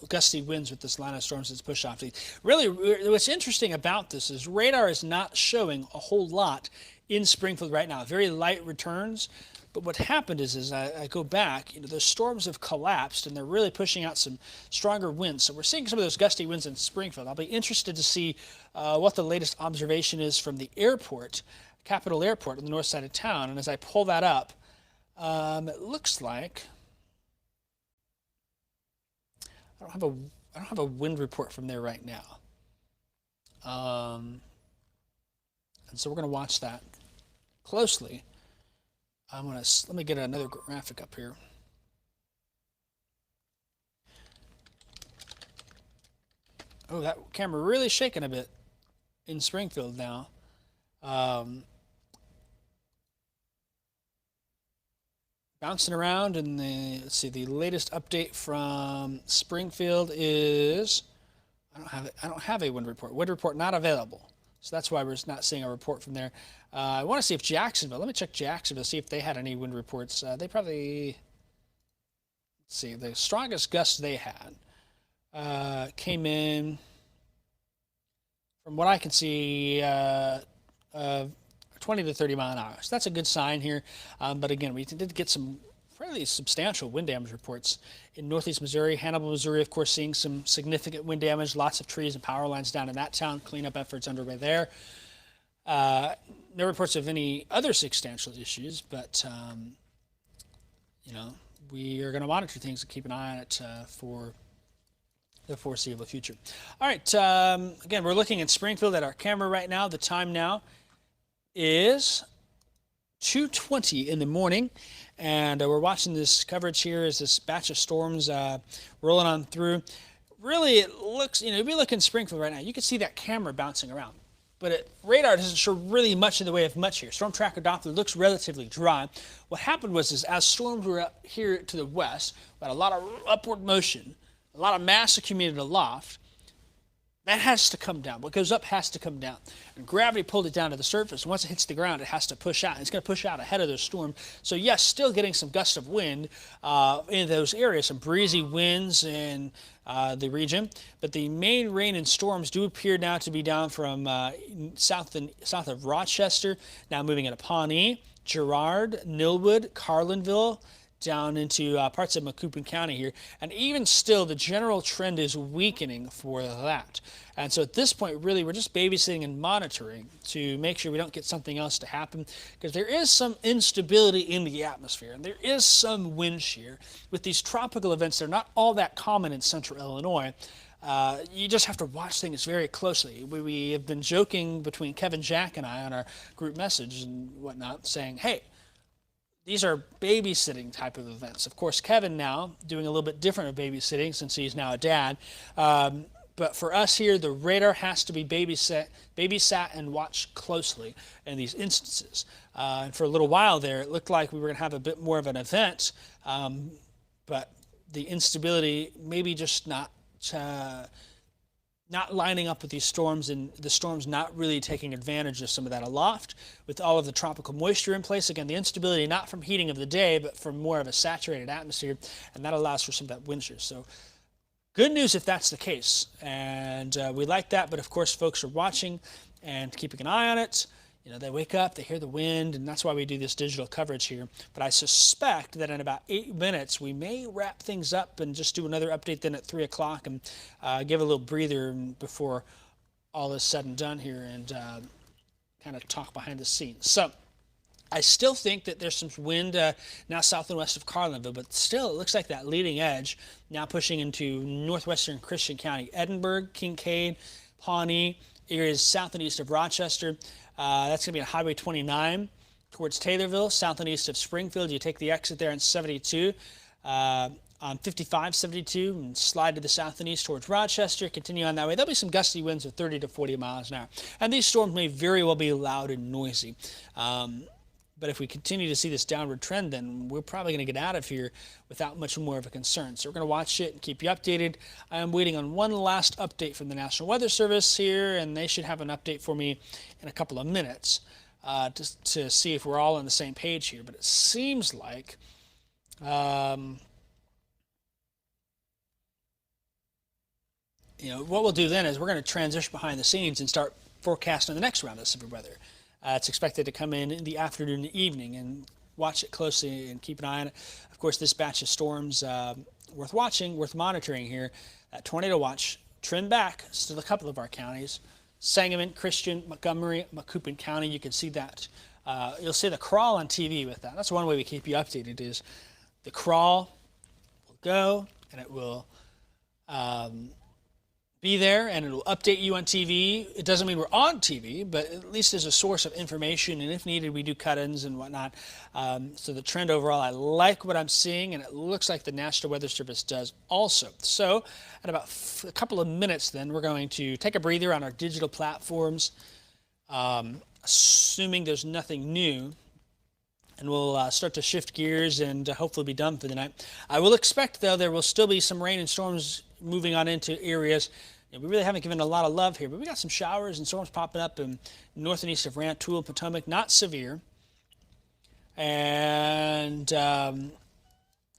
gusty winds with this line of storms that's pushed off. Really, what's interesting about this is radar is not showing a whole lot in Springfield right now. Very light returns. But what happened is I go back, those storms have collapsed and they're really pushing out some stronger winds. So we're seeing some of those gusty winds in Springfield. I'll be interested to see what the latest observation is from the airport, Capitol Airport on the north side of town. And as I pull that up, it looks like I don't have a wind report from there right now. And so we're going to watch that closely. Let me get another graphic up here. Oh, that camera really shaking a bit in Springfield now. Bouncing around, and let's see, the latest update from Springfield is I don't have a wind report. Wind report not available. So that's why we're not seeing a report from there. I want to see if Jacksonville, let me check Jacksonville, see if they had any wind reports. They probably, let's see, the strongest gusts they had came in, from what I can see, 20 to 30 mile an hour. So that's a good sign here. But again, we did get some fairly substantial wind damage reports in northeast Missouri. Hannibal, Missouri, of course, seeing some significant wind damage, lots of trees and power lines down in that town. Cleanup efforts underway there. No reports of any other substantial issues, but we are going to monitor things and keep an eye on it for the foreseeable future. All right, again, we're looking at Springfield at our camera right now. The time now is 2:20 in the morning, and we're watching this coverage here as this batch of storms rolling on through. Really, it looks, if we look in Springfield right now, you can see that camera bouncing around. But radar doesn't show really much in the way of much here. Storm tracker Doppler looks relatively dry. What happened was as storms were up here to the west, we had a lot of upward motion, a lot of mass accumulated aloft. That has to come down. What goes up has to come down. And gravity pulled it down to the surface. Once it hits the ground, it has to push out. It's going to push out ahead of the storm. So yes, still getting some gusts of wind in those areas, some breezy winds in the region. But the main rain and storms do appear now to be down from south of Rochester, now moving into Pawnee, Girard, Millwood, Carlinville, down into parts of Macoupin County here. And even still, the general trend is weakening for that. And so at this point, really, we're just babysitting and monitoring to make sure we don't get something else to happen, because there is some instability in the atmosphere, and there is some wind shear. With these tropical events, they're not all that common in central Illinois. You just have to watch things very closely. We have been joking between Kevin, Jack, and I on our group message and whatnot, saying, hey, these are babysitting type of events. Of course, Kevin now doing a little bit different of babysitting since he's now a dad. But for us here, the radar has to be babysat and watched closely in these instances. And for a little while there, it looked like we were going to have a bit more of an event, but the instability maybe just not lining up with these storms, and the storms not really taking advantage of some of that aloft with all of the tropical moisture in place. Again, the instability not from heating of the day, but from more of a saturated atmosphere, and that allows for some of that wind shear. So good news if that's the case, and we like that. But of course, folks are watching and keeping an eye on it. They wake up, they hear the wind, and that's why we do this digital coverage here. But I suspect that in about 8 minutes, we may wrap things up and just do another update then at 3 o'clock and give a little breather before all is said and done here, and kind of talk behind the scenes. So I still think that there's some wind now south and west of Carlinville, but still it looks like that leading edge now pushing into northwestern Christian County, Edinburgh, Kincaid, Pawnee, areas south and east of Rochester. That's going to be on Highway 29 towards Taylorville, south and east of Springfield. You take the exit there on 72. On 55, 72, and slide to the south and east towards Rochester, continue on that way. There'll be some gusty winds of 30 to 40 miles an hour. And these storms may very well be loud and noisy. But if we continue to see this downward trend, then we're probably going to get out of here without much more of a concern. So we're going to watch it and keep you updated. I am waiting on one last update from the National Weather Service here, and they should have an update for me in a couple of minutes to see if we're all on the same page here. But it seems like what we'll do then is we're going to transition behind the scenes and start forecasting the next round of severe weather. It's expected to come in the afternoon and evening, and watch it closely and keep an eye on it. Of course, this batch of storms worth watching, worth monitoring here. That tornado watch trend back still a couple of our counties. Sangamon, Christian, Montgomery, Macoupin County. You can see that. You'll see the crawl on TV with that. That's one way we keep you updated is the crawl will go and it will be there, and it'll update you on TV. It doesn't mean we're on TV, but at least as a source of information, and if needed, we do cut-ins and whatnot. So the trend overall, I like what I'm seeing, and it looks like the National Weather Service does also. So in about a couple of minutes then, we're going to take a breather on our digital platforms, assuming there's nothing new, and we'll start to shift gears and hopefully be done for the night. I will expect, though, there will still be some rain and storms moving on into areas. We really haven't given a lot of love here, but we got some showers and storms popping up in north and east of Rantoul, Potomac, not severe. And,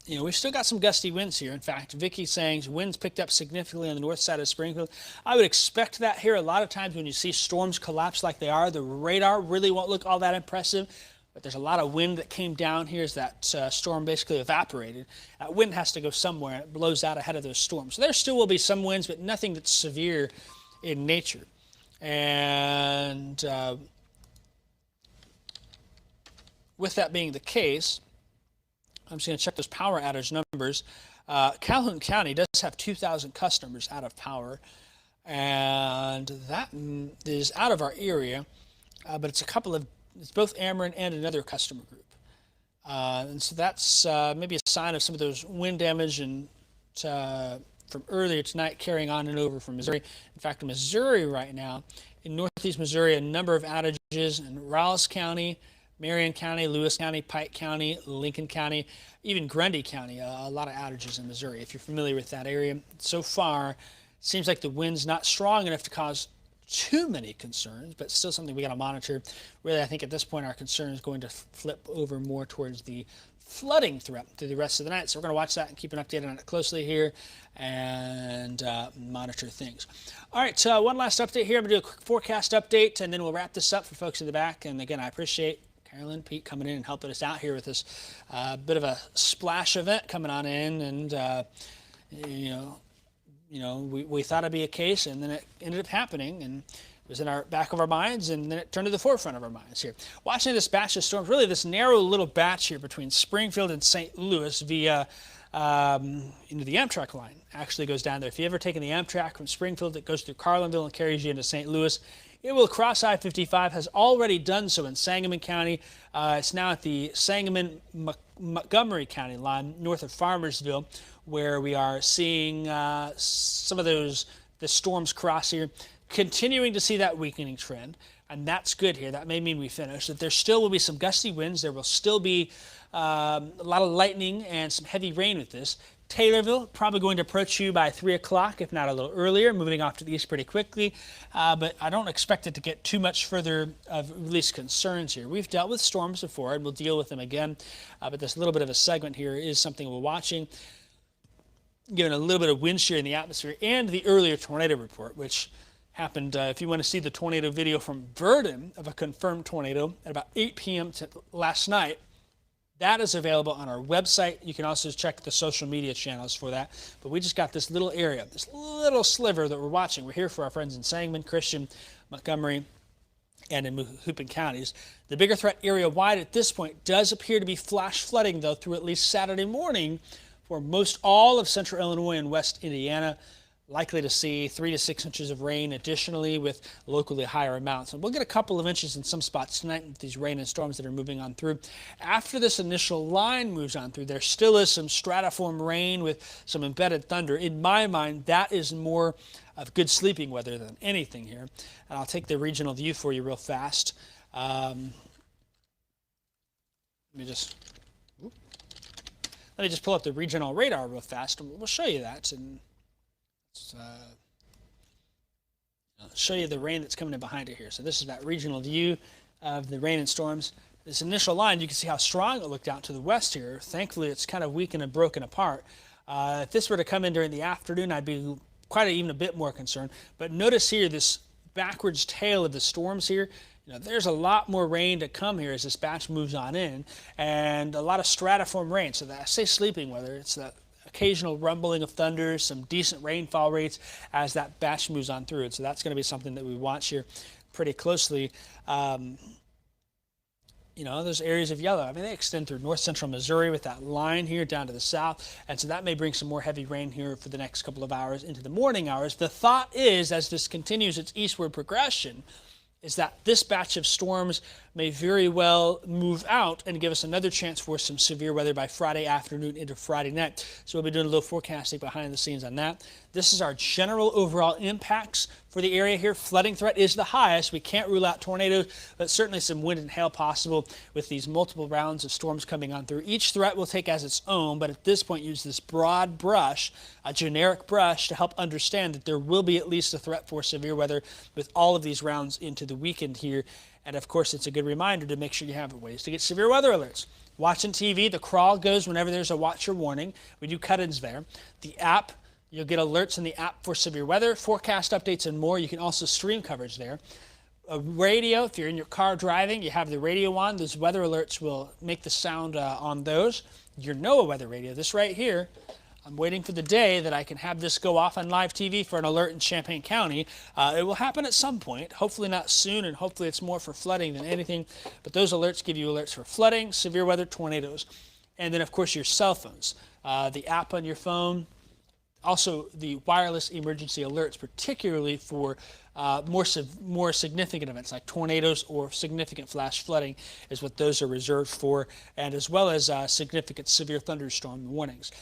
we've still got some gusty winds here. In fact, Vicky's saying winds picked up significantly on the north side of Springfield. I would expect that here. A lot of times when you see storms collapse like they are, the radar really won't look all that impressive. But there's a lot of wind that came down here as that storm basically evaporated. That wind has to go somewhere. It blows out ahead of those storms. So there still will be some winds, but nothing that's severe in nature. And with that being the case, I'm just going to check those power outage numbers. Calhoun County does have 2,000 customers out of power, and that is out of our area, but it's both Ameren and another customer group. And so that's maybe a sign of some of those wind damage and from earlier tonight carrying on and over from Missouri. In fact, in Missouri right now, in northeast Missouri, a number of outages in Rawls County, Marion County, Lewis County, Pike County, Lincoln County, even Grundy County, a lot of outages in Missouri, if you're familiar with that area. So far, it seems like the wind's not strong enough to cause too many concerns, but still something we got to monitor. Really, I think at this point our concern is going to flip over more towards the flooding threat through the rest of the night. So we're going to watch that and keep an update on it closely here and monitor things. All right, one last update here. I'm going to do a quick forecast update, and then we'll wrap this up for folks in the back. And again, I appreciate Carolyn, Pete coming in and helping us out here with this bit of a splash event coming on in, and we thought it'd be a case, and then it ended up happening, and it was in our back of our minds, and then it turned to the forefront of our minds here. Watching this batch of storms, really this narrow little batch here between Springfield and St. Louis via the Amtrak line actually goes down there. If you've ever taken the Amtrak from Springfield, it goes through Carlinville and carries you into St. Louis. It will cross I-55, has already done so in Sangamon County. It's now at the Sangamon-Montgomery County line, north of Farmersville, where we are seeing some of the storms cross here, continuing to see that weakening trend, and that's good here. That may mean we finish. That there still will be some gusty winds. There will still be a lot of lightning and some heavy rain with this. Taylorville probably going to approach you by 3 o'clock, if not a little earlier, moving off to the east pretty quickly. But I don't expect it to get too much further of at least concerns here. We've dealt with storms before, and we'll deal with them again. But this little bit of a segment here is something we're watching, given a little bit of wind shear in the atmosphere and the earlier tornado report, which happened, if you want to see the tornado video from Verdon of a confirmed tornado at about 8 p.m. last night, that is available on our website. You can also check the social media channels for that. But we just got this little area, this little sliver that we're watching. We're here for our friends in Sangamon, Christian, Montgomery, and in Macoupin counties. The bigger threat area-wide at this point does appear to be flash flooding, though, through at least Saturday morning for most all of central Illinois and west Indiana. likely to see 3 to 6 inches of rain additionally with locally higher amounts. And we'll get a couple of inches in some spots tonight with these rain and storms that are moving on through. After this initial line moves on through, there still is some stratiform rain with some embedded thunder. In my mind, that is more of good sleeping weather than anything here. And I'll take the regional view for you real fast. Let me just pull up the regional radar real fast, and we'll show you that. And I'll show you the rain that's coming in behind it here. So this is that regional view of the rain and storms. This initial line, you can see how strong it looked out to the west here. Thankfully, it's kind of weakened and broken apart. If this were to come in during the afternoon, I'd be even a bit more concerned. But notice here this backwards tail of the storms here. There's a lot more rain to come here as this batch moves on in, and a lot of stratiform rain. So that I say sleeping weather, it's that occasional rumbling of thunder, some decent rainfall rates as that batch moves on through. And so that's going to be something that we watch here pretty closely. Those areas of yellow, they extend through north central Missouri with that line here down to the south. And so that may bring some more heavy rain here for the next couple of hours into the morning hours. The thought is, as this continues its eastward progression, is that this batch of storms may very well move out and give us another chance for some severe weather by Friday afternoon into Friday night. So we'll be doing a little forecasting behind the scenes on that. This is our general overall impacts for the area here. Flooding threat is the highest. We can't rule out tornadoes, but certainly some wind and hail possible with these multiple rounds of storms coming on through. Each threat will take as its own, but at this point use this broad brush, a generic brush, to help understand that there will be at least a threat for severe weather with all of these rounds into the weekend here. And of course, it's a good reminder to make sure you have ways to get severe weather alerts. Watching TV, the crawl goes whenever there's a watch or warning. We do cut-ins there. The app, you'll get alerts in the app for severe weather, forecast updates, and more. You can also stream coverage there. A radio, if you're in your car driving, you have the radio on. Those weather alerts will make the sound on those. Your NOAA weather radio, this right here, I'm waiting for the day that I can have this go off on live TV for an alert in Champaign County. It will happen at some point, hopefully not soon, and hopefully it's more for flooding than anything. But those alerts give you alerts for flooding, severe weather, tornadoes. And then, of course, your cell phones. The app on your phone, also the wireless emergency alerts, particularly for more significant events like tornadoes or significant flash flooding is what those are reserved for, and as well as significant severe thunderstorm warnings.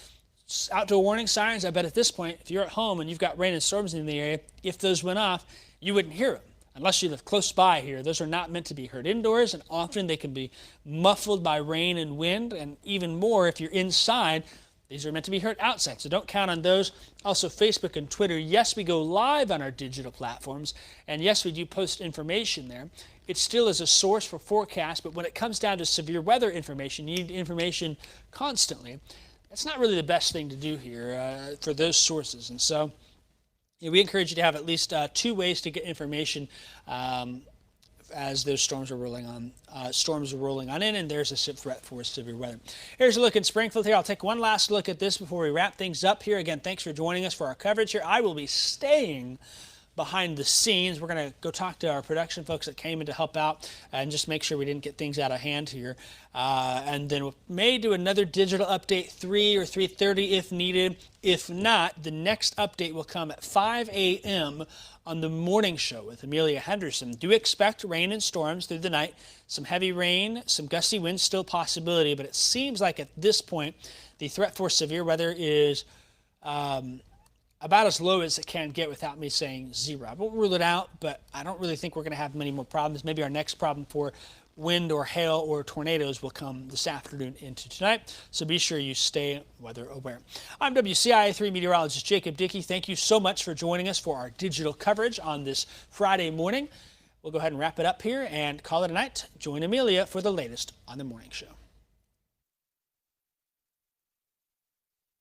Outdoor warning signs, I bet at this point, if you're at home and you've got rain and storms in the area, if those went off, you wouldn't hear them. Unless you live close by here, those are not meant to be heard indoors, and often they can be muffled by rain and wind, and even more if you're inside, these are meant to be heard outside, so don't count on those. Also, Facebook and Twitter, yes, we go live on our digital platforms, and yes, we do post information there. It still is a source for forecasts, but when it comes down to severe weather information, you need information constantly. That's not really the best thing to do here for those sources. And so we encourage you to have at least 2 ways to get information as those storms are rolling on. In, and there's a threat for severe weather. Here's a look at Springfield here. I'll take one last look at this before we wrap things up here. Again, thanks for joining us for our coverage here. I will be staying behind the scenes. We're going to go talk to our production folks that came in to help out and just make sure we didn't get things out of hand here. And then we may do another digital update 3 or 3:30 if needed. If not, the next update will come at 5 a.m. on the morning show with Amelia Henderson. Do expect rain and storms through the night. Some heavy rain, some gusty winds, still possibility, but it seems like at this point the threat for severe weather is about as low as it can get without me saying zero. I won't rule it out, but I don't really think we're going to have many more problems. Maybe our next problem for wind or hail or tornadoes will come this afternoon into tonight, so be sure you stay weather aware. I'm WCIA 3 meteorologist Jacob Dickey. Thank you so much for joining us for our digital coverage on this Friday morning. We'll go ahead and wrap it up here and call it a night. Join Amelia for the latest on the morning show.